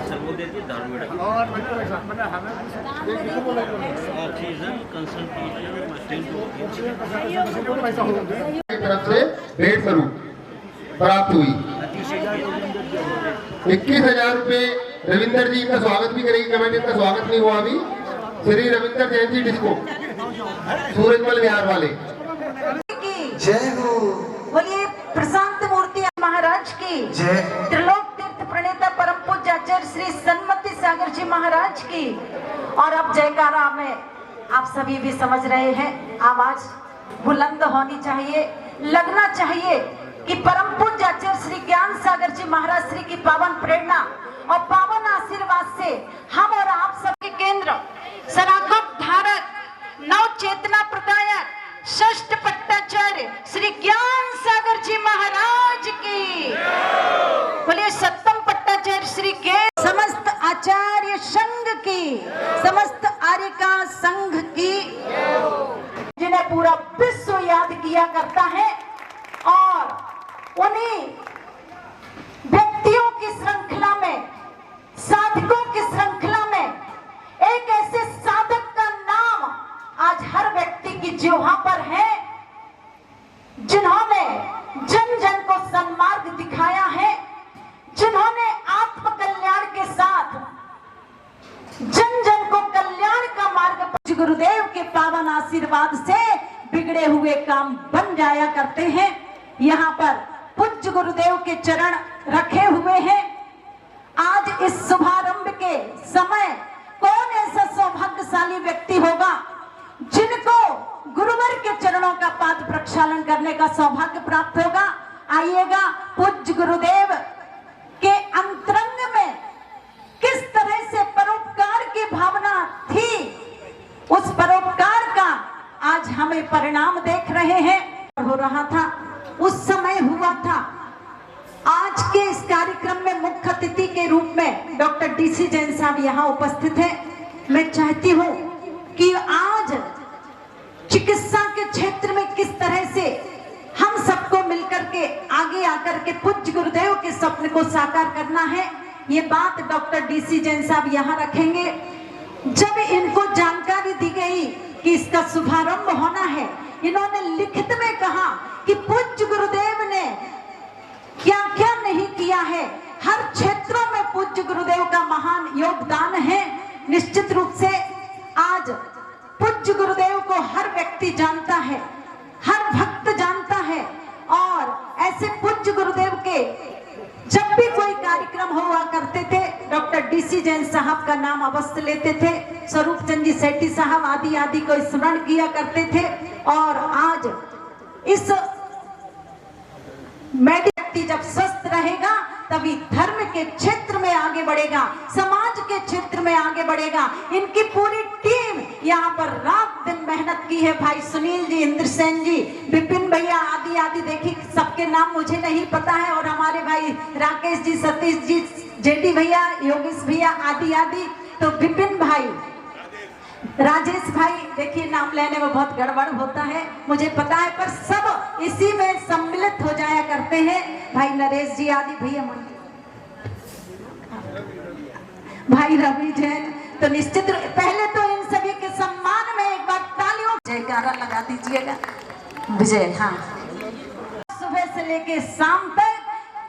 सर्वोदय दारूगढ़ ऑक्सीजन कंसंट्रेशन मशीन की तरफ से भेंट स्वरूप प्राप्त हुई। 21,000 रुपए रविंदर जी, का स्वागत भी करेगी कमेटी, का स्वागत नहीं हुआ अभी। श्री रविंदर जैन जी डिस्को सूरजमल बिहार वाले। जय हो। बोलिए प्रशांत मूर्ति महाराज की जय। त्रिलोक तीर्थ प्रणेता परम पूज्य आचार्य श्री सन्मति सागर जी महाराज की। और अब जयकारा में आप सभी भी समझ रहे हैं, आवाज बुलंद होनी चाहिए, लगना चाहिए कि परम पूज्य आचार्य श्री ज्ञान सागर जी महाराज श्री की पावन प्रेरणा और पावन आशीर्वाद से हम और आप सबके केंद्र सनातन धारक नव चेतना प्रदायक षष्ठ पट्टाचार्य श्री ज्ञान सागर जी महाराज की। बोलिए सप्तम पट्टाचार्य श्री के समस्त आचार्य संघ की, समस्त आर्यका संघ की, जिन्हें पूरा विश्व याद किया करता है। और उन्हीं व्यक्तियों की श्रृंखला में, साधकों की श्रृंखला में एक ऐसे साधक का नाम आज हर व्यक्ति की जिह्वा पर है, जिन्होंने जन जन को सन्मार्ग दिखाया है, जिन्होंने आत्म कल्याण के साथ जन जन को कल्याण का मार्ग गुरुदेव के पावन आशीर्वाद से बिगड़े हुए काम बन जाया करते हैं। यहाँ पर पूज्य गुरुदेव के चरण रखे हुए हैं। आज इस शुभारंभ के समय कौन ऐसा सौभाग्यशाली व्यक्ति होगा जिनको गुरुवर के चरणों का पाद प्रक्षालन करने का सौभाग्य प्राप्त होगा। आइएगा, पूज्य गुरुदेव के अंतरंग में किस तरह से परोपकार की भावना थी, उस परोपकार का आज हमें परिणाम देख रहे हैं। हो रहा था उस समय हुआ था। आज के इस कार्यक्रम में मुख्य अतिथि के रूप में डॉक्टर DC जैन साहब यहाँ उपस्थित हैं। मैं चाहती हूँ कि आज चिकित्सा के क्षेत्र में किस तरह से हम सबको मिलकर के आगे आकर के पूज्य गुरुदेव के स्वप्न को साकार करना है, ये बात डॉक्टर DC जैन साहब यहाँ रखेंगे। जब इनको जानकारी दी गई कि इसका शुभारंभ होना है, इन्होंने लिखित में कहा कि पूज्य गुरुदेव ने क्या क्या नहीं किया है। हर क्षेत्रों में पूज्य गुरुदेव का महान योगदान है। निश्चित रूप से आज पूज्य गुरुदेव को हर व्यक्ति जानता है, हर भक्त जानता है। और ऐसे पूज्य गुरुदेव के जब भी कोई कार्यक्रम हुआ करते थे, डॉक्टर DC जैन साहब का नाम अवश्य लेते थे। स्वरूप चंद जी सेठी साहब आदि आदि को स्मरण किया करते थे। और आज इस व्यक्ति जब स्वस्थ रहेगा तभी धर्म के क्षेत्र में आगे बढ़ेगा, समाज के क्षेत्र में आगे बढ़ेगा। इनकी पूरी टीम यहाँ पर रात दिन मेहनत की है। भाई सुनील जी, इंद्रसेन जी, विपिन भैया आदि आदि, देखिए सबके नाम मुझे नहीं पता है। और हमारे भाई राकेश जी, सतीश जी, जेडी भैया, योगेश भैया आदि आदि। तो विपिन भाई, राजेश भाई, देखिए नाम लेने में बहुत गड़बड़ होता है, मुझे पता है, पर सब इसी में सम्मिलित हो जाया करते हैं। भाई नरेश जी आदि भैया, भाई रवि जैन। तो निश्चित पहले तो इन सभी के सम्मान में एक बार तालियों जयकारा लगा दीजिएगा। विजय, हाँ, सुबह से लेके शाम तक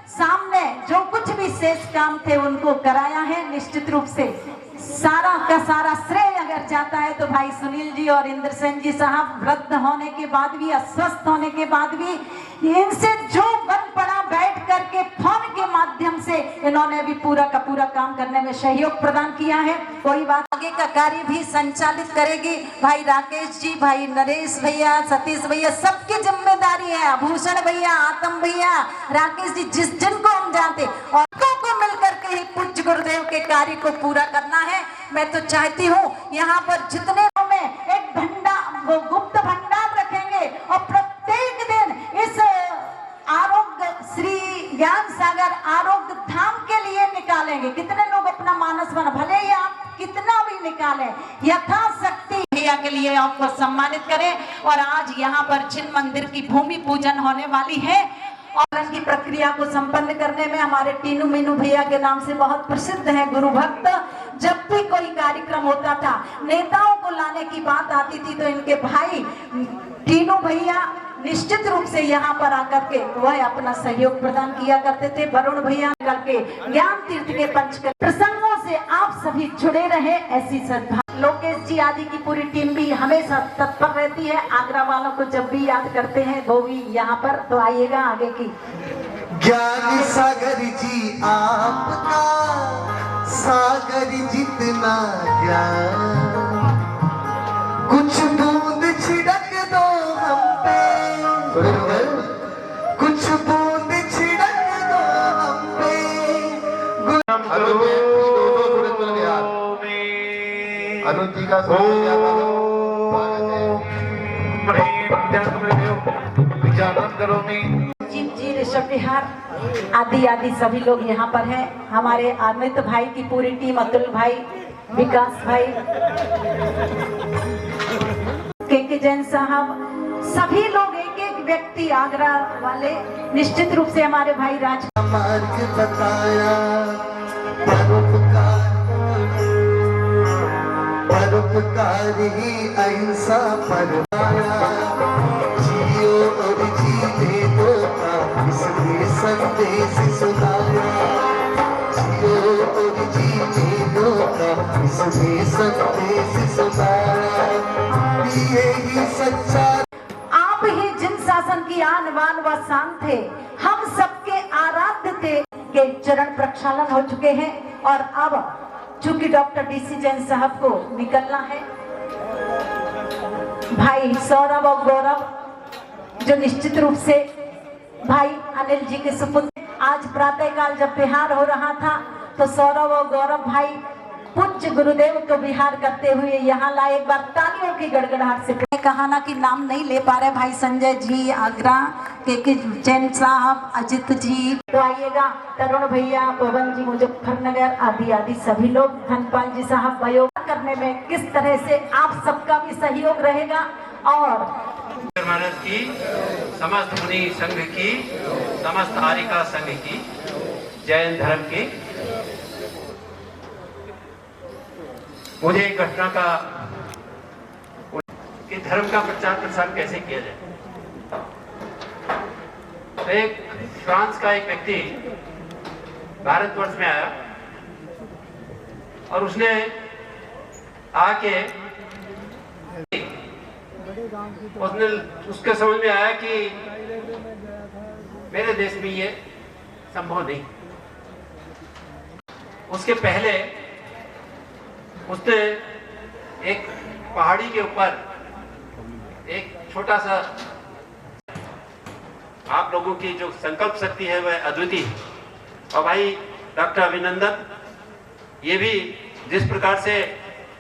सामने जो कुछ भी शेष काम थे उनको कराया है। निश्चित रूप से सारा का सारा श्रेय अगर जाता है तो भाई सुनील जी और इंद्रसेन जी साहब, वृद्ध होने के बाद भी, अस्वस्थ होने के बाद भी इनसे जो बन पड़ा बैठ करके फोन के माध्यम से इन्होंने भी पूरा का पूरा काम करने में सहयोग प्रदान किया है। कोई बात, आगे का कार्य भी संचालित करेगी भाई राकेश जी, भाई नरेश भैया, सतीश भैया, सबकी जिम्मेदारी है। आभूषण भैया, आतम भैया, राकेश जी, जिनको हम जानते, और को मिलकर के ही पूज्य गुरुदेव के कार्य को पूरा करना है। मैं तो चाहती हूँ यहाँ पर जितने में एक भंडार, गुप्त भंडार रखेंगे और प्रत्येक दिन इस आरोग्य श्री ज्ञान सागर आरोग्य धाम के लिए निकालेंगे। कितने लोग अपना मानस बना, भले ही आप कितना भी निकालें, यथाशक्ति भैया के लिए आपको सम्मानित करें। और आज यहाँ पर जिन मंदिर की भूमि पूजन होने वाली है और की प्रक्रिया को संपन्न करने में हमारे टीनू मीनू भैया के नाम से बहुत प्रसिद्ध है गुरु भक्त। जब भी कोई कार्यक्रम होता था, नेताओं को लाने की बात आती थी, तो इनके भाई टीनू भैया निश्चित रूप से यहाँ पर आकर के वह अपना सहयोग प्रदान किया करते थे। वरुण भैया करके ज्ञान तीर्थ के पंच प्रसंगों से आप सभी जुड़े रहे, ऐसी सद्भावना। लोकेश जी आदि की पूरी टीम भी हमेशा तत्पर रहती है। आगरा वालों को जब भी याद करते हैं वो भी यहाँ पर, तो आइएगा आगे की। ज्ञान सागर जी आपका, सागर जितना ज्ञान, कुछ बूंद छिड़क दो हम पे, कुछ बूंद छिड़क दो हम पे। अनुज जी का जीव जी, ऋषभ विहार आदि आदि सभी लोग यहाँ पर हैं। हमारे अमित भाई की पूरी टीम, अतुल भाई, विकास भाई, के जैन साहब, सभी लोग, एक एक व्यक्ति आगरा वाले, निश्चित रूप से हमारे भाई राज मार्ग बताया, परोपकार ही अहिंसा परमाया, जियो और जीने दो का इसने संदेश सुनाया, जियो और जीने दो का इसने संदेश सुनाया। लिए ही सच्चा। आप ही जिन शासन की आन बान व शान थे, हम सबके आराध्य थे, के चरण प्रक्षालन हो चुके हैं। और अब चूंकि डॉक्टर डीसी जैन साहब को निकलना है, भाई सौरभ और गौरव जो निश्चित रूप से भाई अनिल जी के सुपुत्र, आज प्रातःकाल जब बिहार हो रहा था तो सौरभ और गौरव भाई पूज्य गुरुदेव को विहार करते हुए यहाँ लाए। एक बार तालियों की गड़गड़ाहट से कहा ना कि नाम नहीं ले पा रहे भाई संजय जी आगरा के जैन साहब, अजित जी तो आइएगा, तरुण भैया, पवन जी मुजफ्फरनगर आदि आदि सभी लोग, धनपाल जी साहब वयोगा करने में किस तरह से आप सबका भी सहयोग रहेगा। और महाराज की, समस्त मुनि संघ की, समस्त आर्यिका संघ की, जैन धर्म की, मुझे एक घटना का कि धर्म का प्रचार प्रसार कैसे किया जाए। तो एक फ्रांस का एक व्यक्ति भारतवर्ष में आया और उसने आके उसके समझ में आया कि मेरे देश में ये संभव नहीं। उसके पहले उसने एक पहाड़ी के ऊपर एक छोटा सा, आप लोगों की जो संकल्प शक्ति है वह अद्वितीय है। और भाई डॉक्टर अभिनंदन ये भी जिस प्रकार से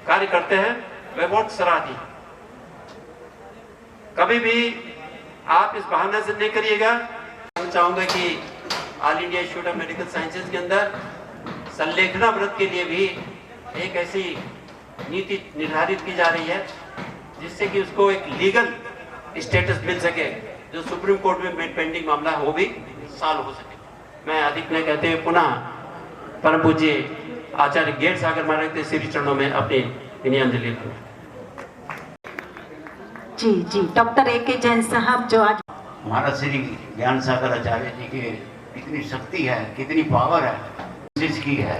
कार्य करते हैं वह बहुत सराहनीय। कभी भी आप इस बहाने से नहीं करिएगा। मैं चाहूंगा कि all India institute of medical sciences के अंदर संलेखना व्रत के लिए भी एक ऐसी नीति निर्धारित की जा रही है जिससे कि उसको एक लीगल स्टेटस मिल सके, जो सुप्रीम कोर्ट में पेंडिंग मामला हो भी सॉल्व हो सके। मैं अधिक न कहते हुए पुनः परम पूज्य आचार्य गेट सागर महाराज के श्री चरणों में अपनी विनयाञ्जलि जी डॉक्टर ए के जैन साहब जो आज महाराज श्री ज्ञान सागर आचार्य जी की कितनी शक्ति है, कितनी पावर है, कोशिश की है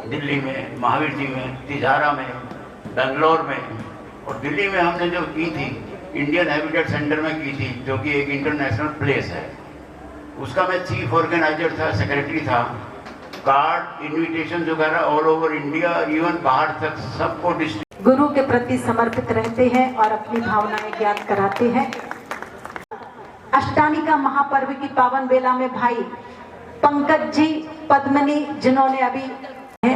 दिल्ली में, महावीर जी में, तिजारा में, बेंगलोर में, और दिल्ली में हमने जो की थी इंडियन हैबिटेट सेंटर में की थी, जो कि एक इंटरनेशनल प्लेस है। उसका मैं चीफ ऑर्गेनाइजर था, सेक्रेटरी था। कार्ड इनविटेशन जो कर ऑल ओवर इंडिया, इवन बाहर तक सबको डिस्ट्रीब्यूट गुरु के प्रति समर्पित रहते हैं और अपनी भावनाएं ज्ञात कराते हैं। अष्टानी का महापर्व की पावन बेला में भाई पंकज जी, पद्मनी जिन्होंने अभी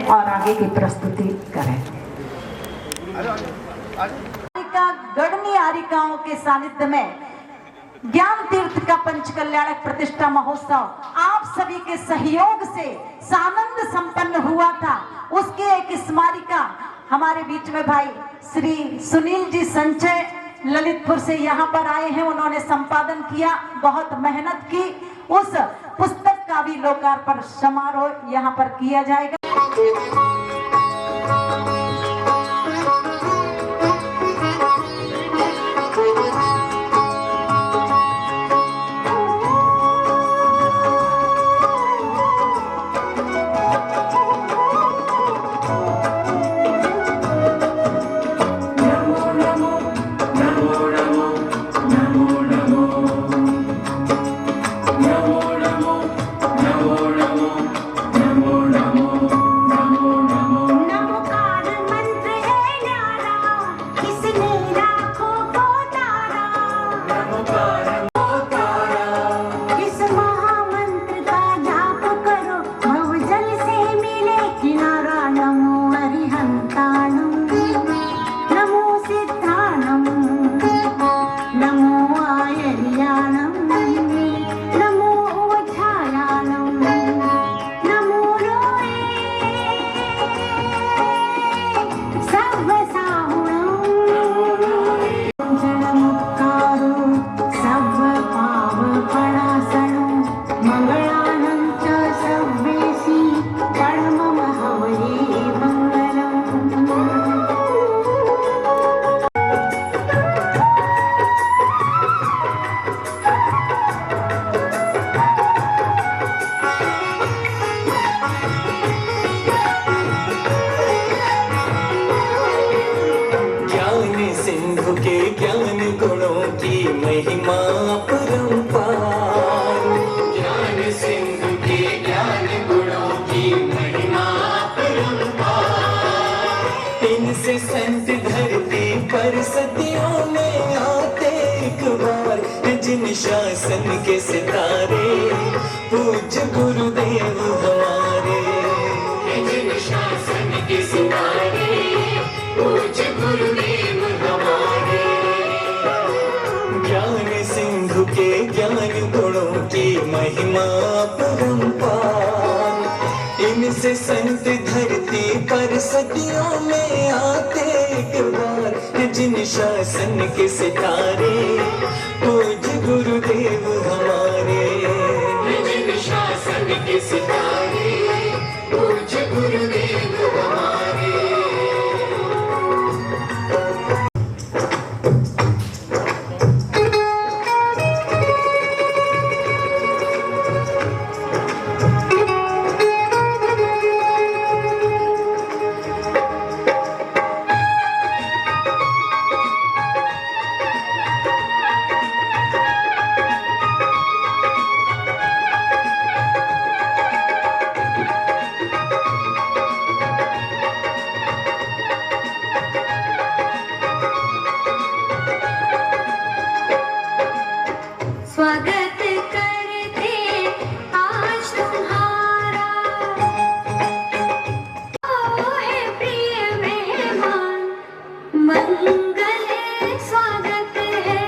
और आगे की प्रस्तुति करें। गढ़नी आरिकाओं के सानिध्य में ज्ञान तीर्थ का पंचकल्याणक प्रतिष्ठा महोत्सव आप सभी के सहयोग से सानंद संपन्न हुआ था। उसके एक स्मारिका हमारे बीच में भाई श्री सुनील जी संचय ललितपुर से यहाँ पर आए हैं, उन्होंने संपादन किया, बहुत मेहनत की। उस पुस्तक का भी लोकार्पण समारोह यहाँ पर किया जाएगा। नमो परंपार। ज्ञान सिंधु के ज्ञान गुणों की महिमा परंपार। इनसे संत धरती पर सदियों में आते एक बार। जिन शासन के सितारे पूज्य गुरुदेव हमारे। जिन शासन के सितारे पूज्य गुरुदेव हमारे। ज्ञान सिंधु के ज्ञान गुणों की महिमा परंपार। इनसे संत धरती पर सदियों में आते एक बार। जिन शासन के सितारे पूज्य गुरुदेव हमारे। जिन शासन के सितारे पूज्य गुरुदेव हमारे। स्वागत करते आज तुम्हारा। ओ है प्रिय मेहमान, मंगल स्वागत है।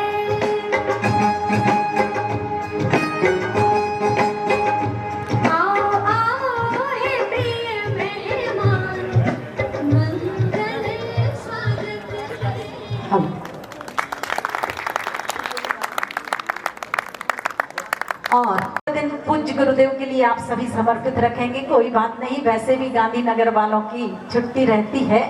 आओ आओ है प्रिय मेहमान, मंगल स्वागत है। और दिन पूज्य गुरुदेव के लिए आप सभी समर्पित रखेंगे। कोई बात नहीं, वैसे भी गांधीनगर वालों की छुट्टी रहती है।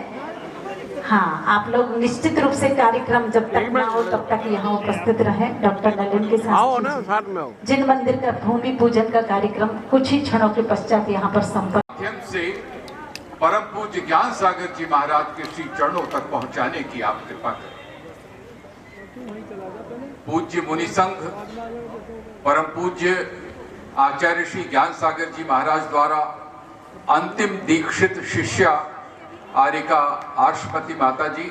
हाँ, आप लोग निश्चित रूप से कार्यक्रम जब तक ना हो तब तक यहाँ उपस्थित रहें। डॉक्टर नलिन के साथ जिन मंदिर का भूमि पूजन का कार्यक्रम कुछ ही क्षणों के पश्चात यहाँ पर संपन्न माध्यम से परम पूज्य ज्ञान सागर जी महाराज के श्री चरणों तक पहुंचाने की आप कृपा करें। पूज्य मुनि संघ परम पूज्य आचार्य श्री ज्ञान सागर जी महाराज द्वारा अंतिम दीक्षित शिष्या आरिका आर्षपति माता जी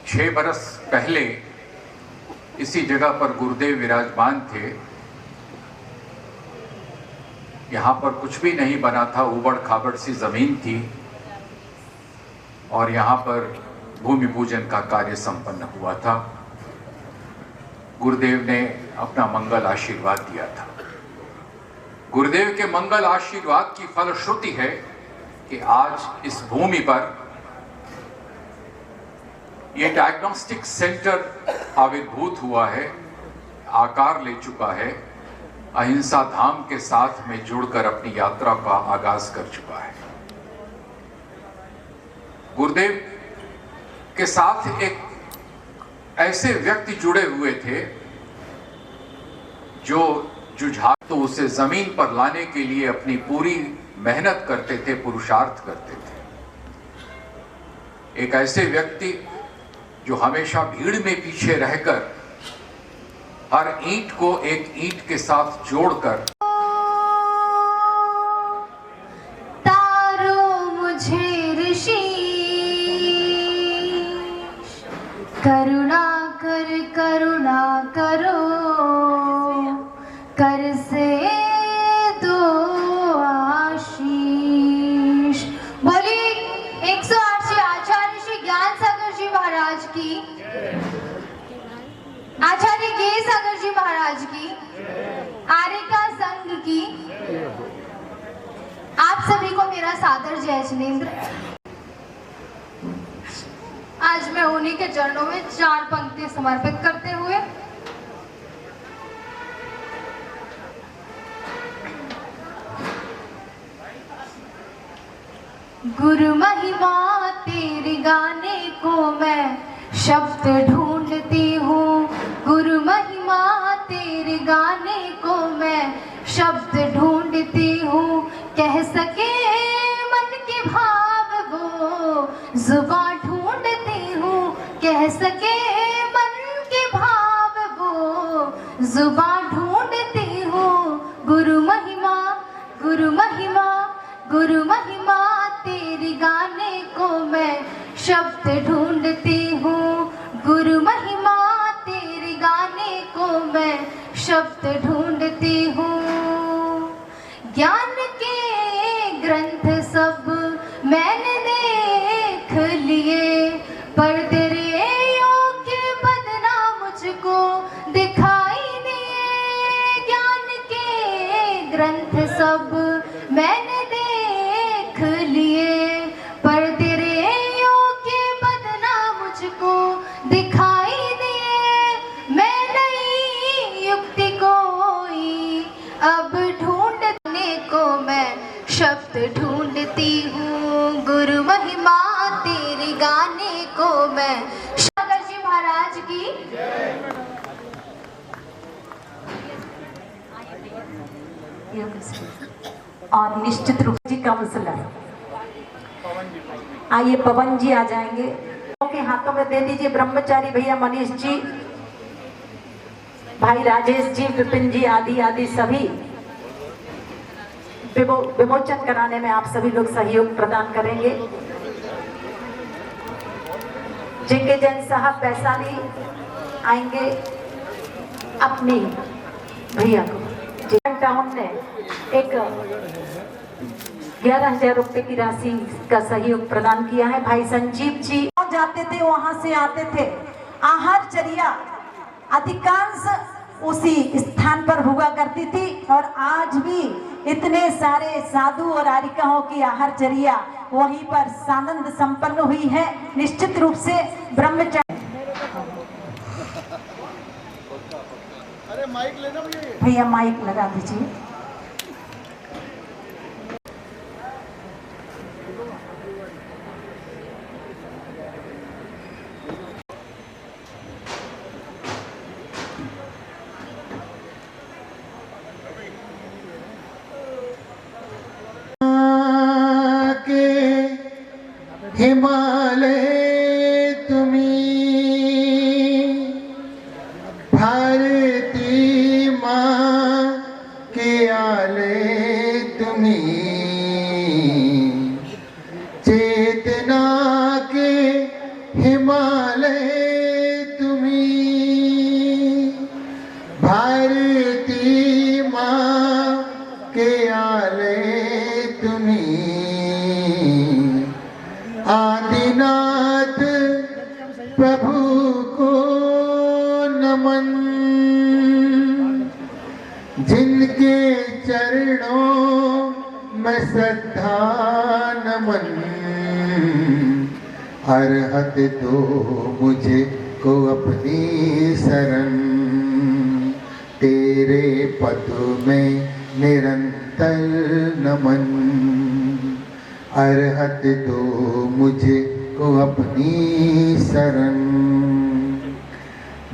6 बरस पहले इसी जगह पर गुरुदेव विराजमान थे। यहाँ पर कुछ भी नहीं बना था, उबड़ खाबड़ सी जमीन थी और यहाँ पर भूमि पूजन का कार्य संपन्न हुआ था। गुरुदेव ने अपना मंगल आशीर्वाद दिया था। गुरुदेव के मंगल आशीर्वाद की फलश्रुति है कि आज इस भूमि पर यह डायग्नोस्टिक सेंटर आविर्भूत हुआ है, आकार ले चुका है, अहिंसा धाम के साथ में जुड़कर अपनी यात्रा का आगाज कर चुका है। गुरुदेव के साथ एक ऐसे व्यक्ति जुड़े हुए थे जो जुझार तो उसे जमीन पर लाने के लिए अपनी पूरी मेहनत करते थे, पुरुषार्थ करते थे। एक ऐसे व्यक्ति जो हमेशा भीड़ में पीछे रहकर हर ईंट को एक ईंट के साथ जोड़कर तारो मुझे ऋषि करुणा करो कर से दो आशीष। बोली 108 श्री आचार्य श्री ज्ञान सागर जी महाराज की, आचार्य ज्ञान सागर जी महाराज की, आरिका संघ की। आप सभी को मेरा सादर जय जिनेंद्र। आज मैं उन्हीं के चरणों में 4 पंक्ति समर्पित करते हुए गुरु महिमा तेरे गाने को मैं शब्द ढूंढती हूँ। गुरु महिमा तेरे गाने को मैं शब्द ढूंढती हूँ। कह सके मन के भाव वो जुबां ढूंढती हूँ। कह सके जुबां ढूंढती हूँ गुरु महिमा, गुरु महिमा, गुरु महिमा तेरी गाने को मैं शब्द ढूंढती हूँ, गुरु महिमा तेरी गाने को मैं शब्द ढूंढती हूँ। ज्ञान के ग्रंथ सब मैंने देख लिए, पर तेरे योग्य बदनाम मुझको दिखाई दिए। ज्ञान के ग्रंथ सब मैंने देख लिए, पर तेरे योग्य बदनाम मुझको दिखाई दिए। मैं नई युक्ति कोई अब ढूंढने को मैं शब्द ढूंढती हूँ, गुरु महिमा तेरे गाने को मैं। सागर जी महाराज की और निश्चित रूप से काउंसलर आइए पवन जी आ जाएंगे, के हाथों में दे दीजिए। ब्रह्मचारी भैया मनीष जी, भाई राजेश जी, विपिन जी आदि आदि सभी विमोचन कराने में आप सभी लोग सहयोग प्रदान करेंगे। जेके जैन साहब वैशाली आएंगे अपनी भैया को। टाउन ने एक 11,000 रुपए की राशि का सहयोग प्रदान किया है। भाई संजीव जी जाते थे, वहां से आते थे। आहार चर्या अधिकांश उसी स्थान पर हुआ करती थी और आज भी इतने सारे साधु और आरिकाओं की आहार चर्या वहीं पर सानंद संपन्न हुई है। निश्चित रूप से ब्रह्मचारी भैया माइक लगा दीजिए। हिमालय तुम्ही, भारती माँ के आले तुम्ही, चेतना के हिमालय तुम्ही, भारती माँ के आले तुम्ही। आदिनाथ प्रभु को नमन, जिनके चरणों में श्रद्धा नमन। अरहत दो मुझे को अपनी शरण, तेरे पद में निरंतर नमन। अरहत दो मुझे को अपनी शरण।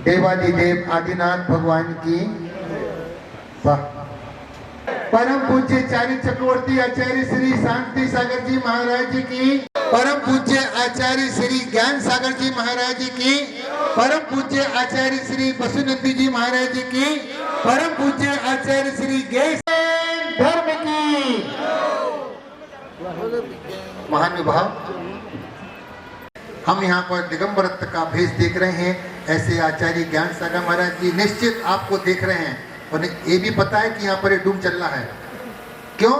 देवादिदेव आदिनाथ भगवान की परम पूज्य चार्य चक्रवर्ती आचार्य श्री शांति सागर जी महाराज की, परम पूज्य आचार्य श्री ज्ञान सागर जी महाराज की, परम पूज्य आचार्य श्री वसुनंदी जी महाराज की, परम पूज्य आचार्य श्री गैस धर्म की। महान विभाग, हम यहाँ पर दिगंबरत्व का भेष देख रहे हैं। ऐसे आचार्य ज्ञान सागर महाराज जी निश्चित आपको देख रहे हैं और ये भी पता है कि यहाँ पर डूम चल रहा है। क्यों?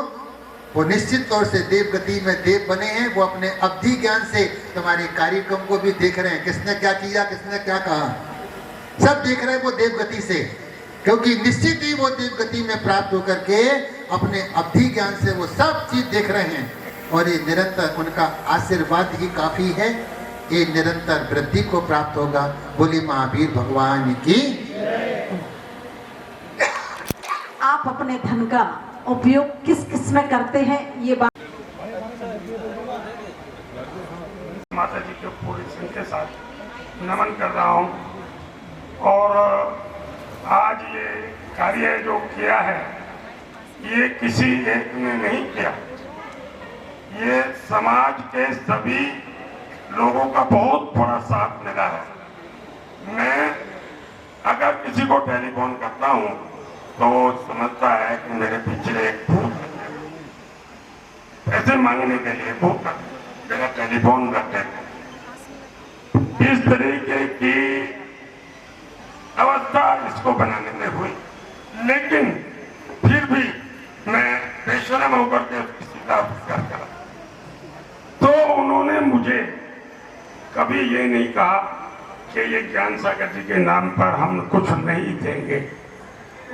वो निश्चित तौर से देव गति में देव बने हैं। वो अपने अवधि ज्ञान से तुम्हारे कार्यक्रम को भी देख रहे हैं, किसने क्या किया, किसने क्या कहा, सब देख रहे हैं वो देव गति से। क्योंकि निश्चित ही वो देव गति में प्राप्त होकर के अपने अवधि ज्ञान से वो सब चीज देख रहे हैं और ये निरंतर उनका आशीर्वाद ही काफी है। ये निरंतर वृद्धि को प्राप्त होगा। बोली महावीर भगवान की। आप अपने धन का उपयोग किस किस में करते हैं, ये बात माता जी के पूरे सिंह के साथ नमन कर रहा हूँ। और आज ये कार्य जो किया है ये किसी एक ने नहीं किया, ये समाज के सभी लोगों का बहुत बड़ा साथ मिला है। मैं अगर किसी को टेलीफोन करता हूँ तो वो समझता है कि मेरे पीछे एक भूत पैसे मांगने के लिए भूत मेरा टेलीफोन करते हैं। इस तरीके की अवस्था इसको बनाने में हुई, लेकिन फिर भी मैं बेशरम होकर के उसकी सीधा स्वीकार करा। तो उन्होंने मुझे कभी ये नहीं कहा कि ये ज्ञान सागर जी के नाम पर हम कुछ नहीं देंगे।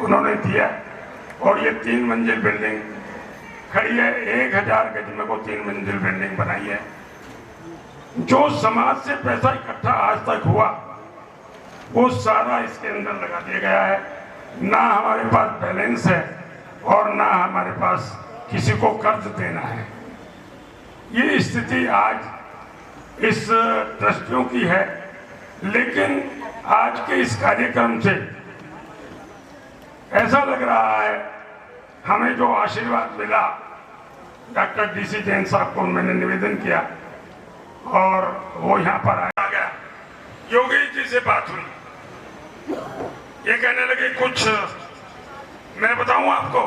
उन्होंने दिया और ये 3 मंजिल बिल्डिंग खड़ी है। 1000 गज में को 3 मंजिल बिल्डिंग बनाई है। जो समाज से पैसा इकट्ठा आज तक हुआ वो सारा इसके अंदर लगा दिया गया है। ना हमारे पास बैलेंस है और ना हमारे पास किसी को कर्ज देना है। ये स्थिति आज इस ट्रस्टियों की है। लेकिन आज के इस कार्यक्रम से ऐसा लग रहा है, हमें जो आशीर्वाद मिला, डॉक्टर DC जैन साहब को मैंने निवेदन किया और वो यहाँ पर आ गया। योगी जी से बात हुई, ये कहने लगे कुछ मैं बताऊं आपको।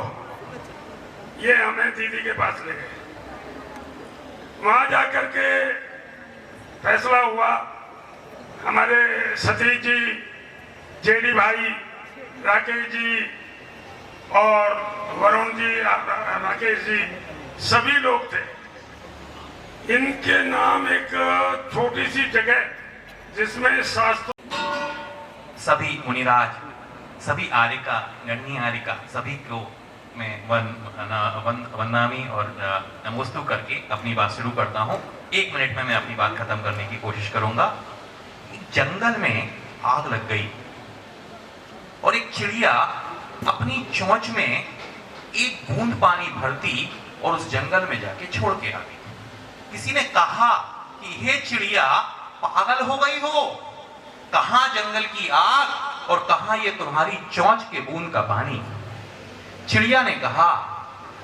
ये हमें दीदी के पास ले गए। वहां जाकर के फैसला हुआ, हमारे सतीश जी, जेडी भाई, राकेश जी और वरुण जी, राकेश जी, सभी लोग थे। इनके नाम एक छोटी सी जगह जिसमें शास्त्र सभी मुनिराज, सभी आर्यका, गणनीय आर्यका, सभी को मैं वंदनामी और नमोस्तु करके अपनी बात शुरू करता हूँ। 1 मिनट में मैं अपनी बात खत्म करने की कोशिश करूंगा। एक जंगल में आग लग गई और एक चिड़िया अपनी चोंच में एक बूंद पानी भरती और उस जंगल में जाके छोड़ के आ गई। किसी ने कहा कि हे चिड़िया, पागल हो गई हो, कहां जंगल की आग और कहां ये तुम्हारी चोंच के बूंद का पानी। चिड़िया ने कहा,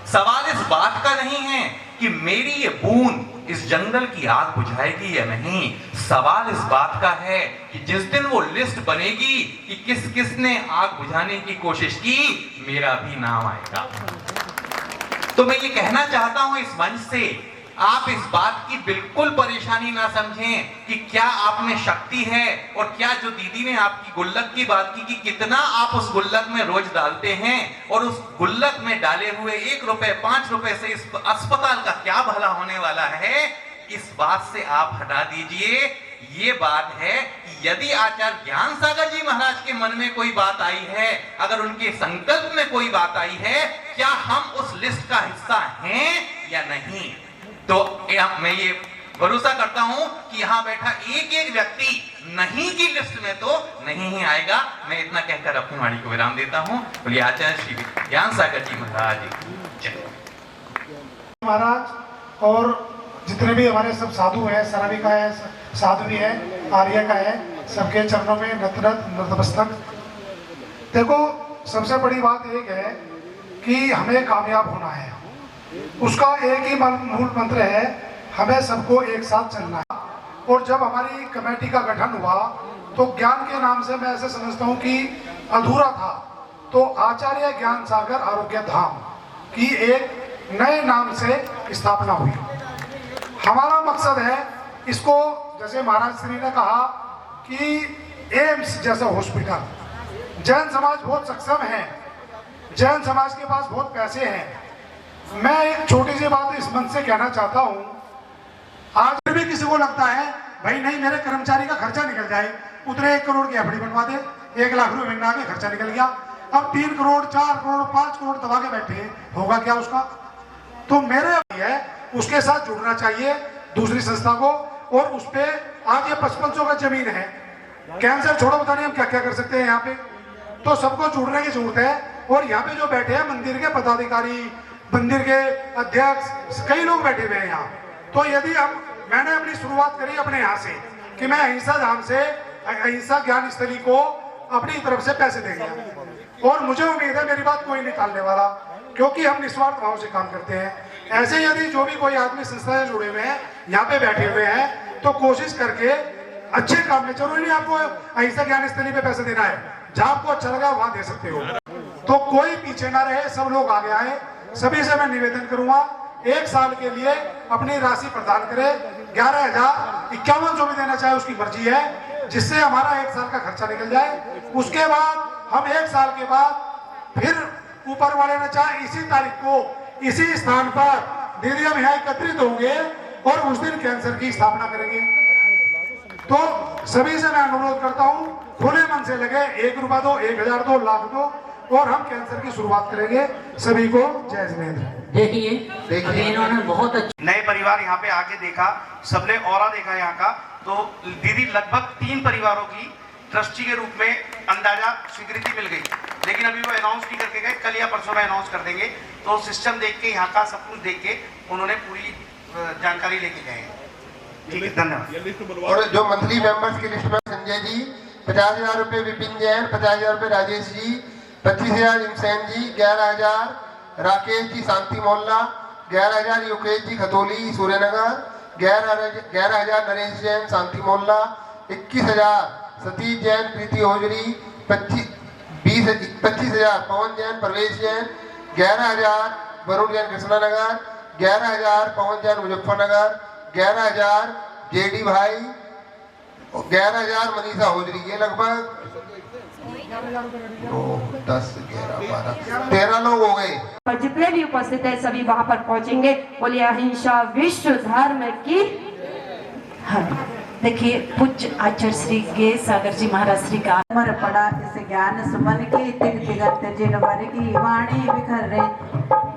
सवाल इस बात का नहीं है कि मेरी ये बूंद इस जंगल की आग बुझाएगी या नहीं, सवाल इस बात का है कि जिस दिन वो लिस्ट बनेगी कि किस किस ने आग बुझाने की कोशिश की, मेरा भी नाम आएगा। तो मैं ये कहना चाहता हूं इस मंच से, आप इस बात की बिल्कुल परेशानी ना समझें कि क्या आप में शक्ति है और क्या जो दीदी ने आपकी गुल्लक की बात की कि कितना आप उस गुल्लक में रोज डालते हैं और उस गुल्लक में डाले हुए 1 रुपए 5 रुपए से इस अस्पताल का क्या भला होने वाला है, इस बात से आप हटा दीजिए। ये बात है कि यदि आचार्य ज्ञान सागर जी महाराज के मन में कोई बात आई है, अगर उनके संकल्प में कोई बात आई है, क्या हम उस लिस्ट का हिस्सा हैं या नहीं। तो मैं ये भरोसा करता हूं कि यहाँ बैठा एक एक व्यक्ति नहीं की लिस्ट में तो नहीं ही आएगा। मैं इतना कहकर अपनी वाणी को विराम देता हूं। बोलिए आचार्य श्री ज्ञान सागर जी महाराज जय महाराज। और जितने भी हमारे सब साधु हैं, सरावी का है, साध्वी है, आर्य का है, सबके चरणों में नतमस्तक। देखो, सबसे बड़ी बात एक है कि हमें कामयाब होना है, उसका एक ही मूल मंत्र है, हमें सबको एक साथ चलना है। और जब हमारी कमेटी का गठन हुआ तो ज्ञान के नाम से मैं ऐसे समझता हूँ कि अधूरा था, तो आचार्य ज्ञान सागर आरोग्य धाम की एक नए नाम से स्थापना हुई। हमारा मकसद है इसको, जैसे महाराज श्री ने कहा कि एम्स जैसा हॉस्पिटल, जैन समाज बहुत सक्षम है, जैन समाज के पास बहुत पैसे हैं। मैं एक छोटी सी बात इस मंच से कहना चाहता हूं। आज भी किसी को लगता है भाई नहीं, मेरे कर्मचारी का खर्चा निकल जाए, उतने 1 करोड़ की एफडी बनवा दे, 1 लाख रुपए महीना के खर्चा निकल गया, अब 3 करोड़ 4 करोड़ 5 करोड़ दबा के बैठे, होगा क्या उसका। तो मेरे है उसके साथ जुड़ना चाहिए दूसरी संस्था को। और उस पे आज ये 5500 का जमीन है, कैंसर छोड़ो, पता नहीं हम क्या क्या कर सकते हैं यहाँ पे। तो सबको जुड़ने की जरूरत है। और यहाँ पे जो बैठे हैं मंदिर के पदाधिकारी, मंदिर के अध्यक्ष, कई लोग बैठे हुए हैं यहाँ। तो यदि मैंने अपनी शुरुआत करी अपने यहाँ से कि मैं अहिंसा धाम से अहिंसा ज्ञान स्थली को अपनी तरफ से पैसे देंगे, और मुझे उम्मीद है मेरी बात कोई नहीं टालने वाला, क्योंकि हम निस्वार्थ भाव से काम करते हैं। ऐसे यदि जो भी कोई आदमी संस्था से जुड़े हुए हैं, यहाँ पे बैठे हुए हैं, तो कोशिश करके अच्छे काम में, जरूरी नहीं आपको अहिंसा ज्ञान स्थली पे पैसे देना है, जहाँ आपको अच्छा लगा वहां दे सकते हो। तो कोई पीछे ना रहे, सब लोग आगे आए। सभी से मैं निवेदन करूंगा 1 साल के लिए अपनी राशि प्रदान करें। 11,051 जो भी देना चाहे उसकी मर्जी है, जिससे हमारा 1 साल का खर्चा निकल जाए। उसके बाद हम 1 साल के बाद फिर ऊपर वाले ने चाहे इसी तारीख को इसी स्थान पर दीदी हम यहाँ एकत्रित होंगे और उस दिन कैंसर की स्थापना करेंगे। तो सभी से मैं अनुरोध करता हूँ, खुले मन से लगे, 1 रुपया दो, 1,000 दो, लाख दो, और हम कैंसर की शुरुआत करेंगे। सभी को जय जिनेंद्र। देखिए इन्होंने बहुत नए परिवार यहाँ पे आके देखा, सबने ऑरा देखा यहाँ का। तो दीदी लगभग 3 परिवारों की ट्रस्टी के रूप में अंदाजा स्वीकृति मिल गई, लेकिन अभी वो अनाउंस नहीं करके गए, कल या परसों में अनाउंस कर देंगे। तो सिस्टम देख के यहाँ का सब कुछ देख के उन्होंने पूरी जानकारी लेके गए। ठीक है, धन्यवाद। और जो मंथली मेंबर्स की लिस्ट में संजय जी 50,000 रुपए, विपिन जैन 50,000 रुपए, राजेश जी 25,000, इमसैन जी 11,000, राकेश जी शांति मोहल्ला 11,000, योगेश जी खतौली सूर्यनगर 11,000, नरेश जैन शांति मोहल्ला 21,000, सतीश जैन प्रीति होजरी 25,000, पवन जैन प्रवेश जैन 11,000, वरुण जैन कृष्णानगर 11,000, पवन जैन मुजफ्फरनगर 11,000, जेडी भाई 11,000, मनीषा होजरी। ये लगभग 10, 11, 12, 13 लोग हो गए। और जितने भी उपस्थित है सभी वहां पर पहुंचेंगे। बोलिए अहिंसा विश्व धर्म की। देखिए पूज्य आचार्य श्री के सागर जी महाराज श्री का अमर पड़ा इस ज्ञान सुमन की तिगत जिनवर की वाणी बिखर रहे।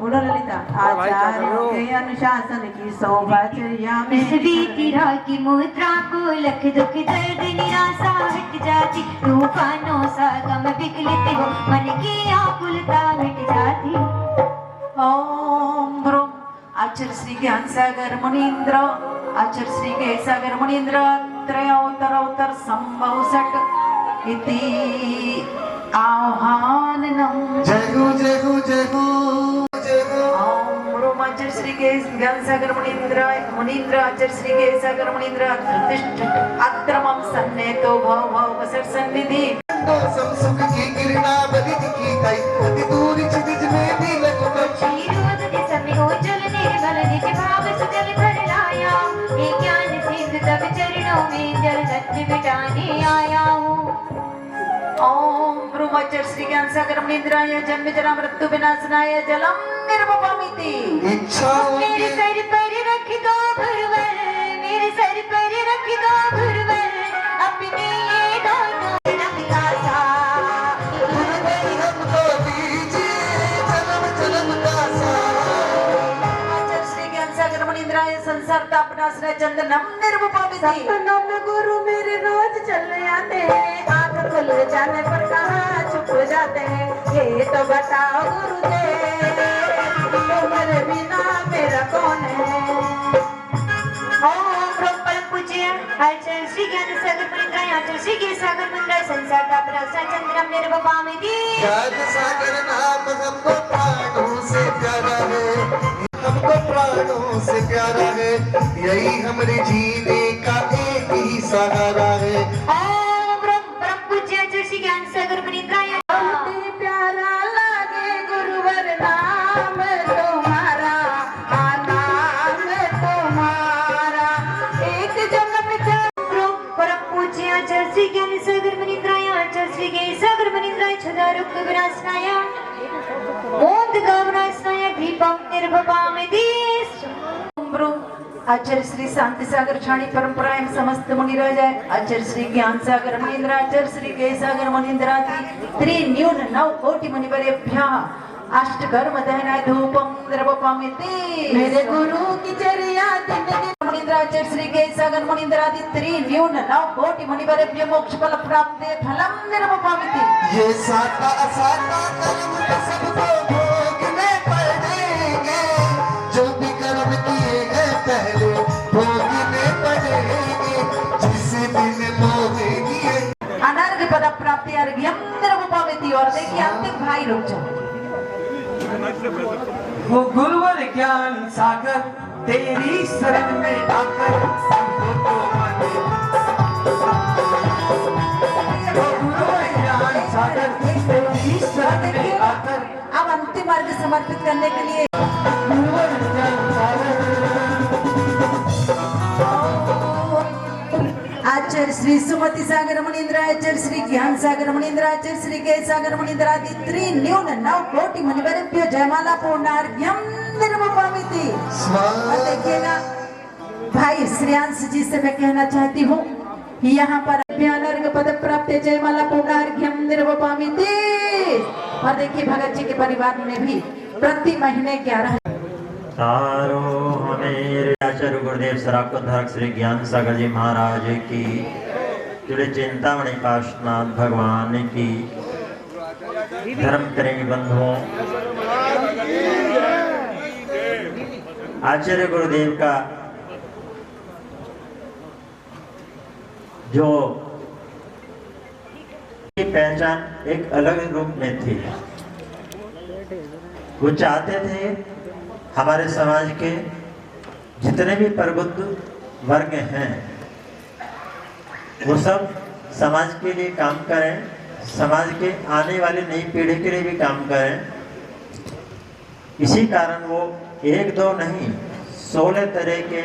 बोलो ललिता। आचार्यों के अनुशासन की शोभा चर्या में इस रीति की मुद्रा को लख दुख दर्द निराशा हट जाती, तूफानों सा गम विकलित हो मन की आकुलता मिट जाती। ओम ब्रह्म आचार्य श्री ज्ञान सागर मुनीन्द्र, आचार्य श्री के सागर मुनीन्द्र त्रयोत्तरोत्तर संभव सट इति आह्वानम। जय हो जय हो जय हो जय हो। ओम ब्रह्म आचार्य श्री के ज्ञान सागर मुनीन्द्र आचार्य श्री के सागर मुनीन्द्र अत्रमम सन्नेतो भव भव वसर सन्निधि। सुख की गिरना बलि की कई अति दूर छिज में भी लगो क्षीरोद दिशा में उज्जवल निर्मल निज भाव सुजल भर लाया, ये ज्ञान सिंधु तब चरणों में जल सत्य मिटाने आया हूँ। ओम ब्रह्मचर्य श्री ज्ञान सागर मुनीन्द्राय जन्म जरा मृत्यु विनाशनाय जलम निर्वपमिति। मेरे सर पर रख दो भुरवल, मेरे सर पर रख दो भुरवल, अपने ये दोनों जन्म का संसार तापनाश्रय चंदनम निर्वपमिति। सपनों में गुरु मेरे रोज चले आते हैं, आंख खुल जाने पर कहाँ छुप जाते हैं, ये तो बताओ गुरुदेव तुम्हारे बिना मेरा कौन है। ओम परम पूज्य आचार्य श्री ज्ञान सागर मुनीन्द्राय आचार्य श्री के सागर मुनीन्द्राय संसार तापनाश्रय चंदनम निर्वपमिति। ज्ञान सागर नाम हमको प्राणों से प्यारा है, हमको प्राणों से प्यारा है, यही हमारे जीने का एक ही सहारा है। ओम परम पूज्य आचार्य श्री ज्ञान सागर मुनीन्द्राय। बहुत प्यारा लागे गुरुवर नाम तुम्हारा, नाम तुम्हारा एक जन्म परम पूज्य आचार्य श्री ज्ञान सागर मुनीन्द्राय आचार्य श्री के सागर मुनीन्द्राय छदा रुक्क विनाशनाय मोद कामनाशनाय दीपम निर्वपमिति। आचार्य श्री शांति सागर छाणी परंपरा एवं समस्त मुनिराज आचार्य श्री ज्ञान सागर मुनीन्द्र आचार्य श्री के सागर मुनीन्द्रादि त्रिन्यून 9 कोटि मुनिवरेभ्यः अष्टकर्म दहनाय धूपम निर्वपमिति। मेरे गुरु की चर्या दिन मुनीन्द्र आचार्य श्री के सागर मुनीन्द्रादि त्रिन्यून 9 कोटि मुनिवरेभ्यः मोक्ष फल प्राप्ते फलम निर्वपमिति। ये साता असाता कर्म सबको भोगने पड़ेंगे, जो भी कर्म किए हैं पहले भोगने पड़ेंगे, जिस दिन भोगेंगे अनर्घ पद प्राप्ति अर्घ्यम निर्वपमिति। और देखिए अंतिम भाई रुक जाओ। वो गुरुवर ज्ञान सागर तेरी शरण में आकर सबको तो माने समर्पित करने के लिए आचार्य श्री सुमति सागर मुनीन्द्र, आचार्य श्री ज्ञान सागर मुनीन्द्र, आचार्य श्री के सागर मुनीन्द्र आदि त्रिन्यून 9 कोटि मुनिवरेभ्यो जयमाला पूर्णार्घ्यम निर्वपामिति। और देखिएगा भाई श्रेयांश जी से मैं कहना चाहती हूँ यहाँ पर अभ्यानर्घ पद प्राप्त जयमाला पूर्णार्घ्यम निर्वपामिति। और देखिए भगत जी के परिवार में भी प्रति महीने 11 तारो हमें आचार्य गुरुदेव सराकुंधरक श्री ज्ञान सागर जी महाराज की, जुड़े चिंतामणि पार्श्वनाथ भगवान की, धर्म प्रेमी बंधुओं, आचार्य गुरुदेव का जो पहचान एक अलग रूप में थी। वो चाहते थे हमारे समाज के जितने भी प्रबुद्ध वर्ग हैं वो सब समाज के लिए काम करें, समाज के आने वाली नई पीढ़ी के लिए भी काम करें। इसी कारण वो 1-2 नहीं 16 तरह के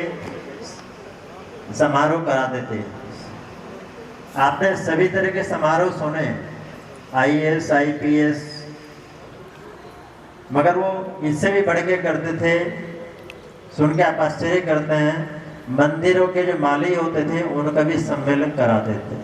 समारोह कराते थे। आपने सभी तरह के समारोह सुने, IAS, IPS, मगर वो इससे भी बढ़ के करते थे। सुन के आप आश्चर्य करते हैं, मंदिरों के जो माली होते थे उनका भी सम्मेलन कराते थे।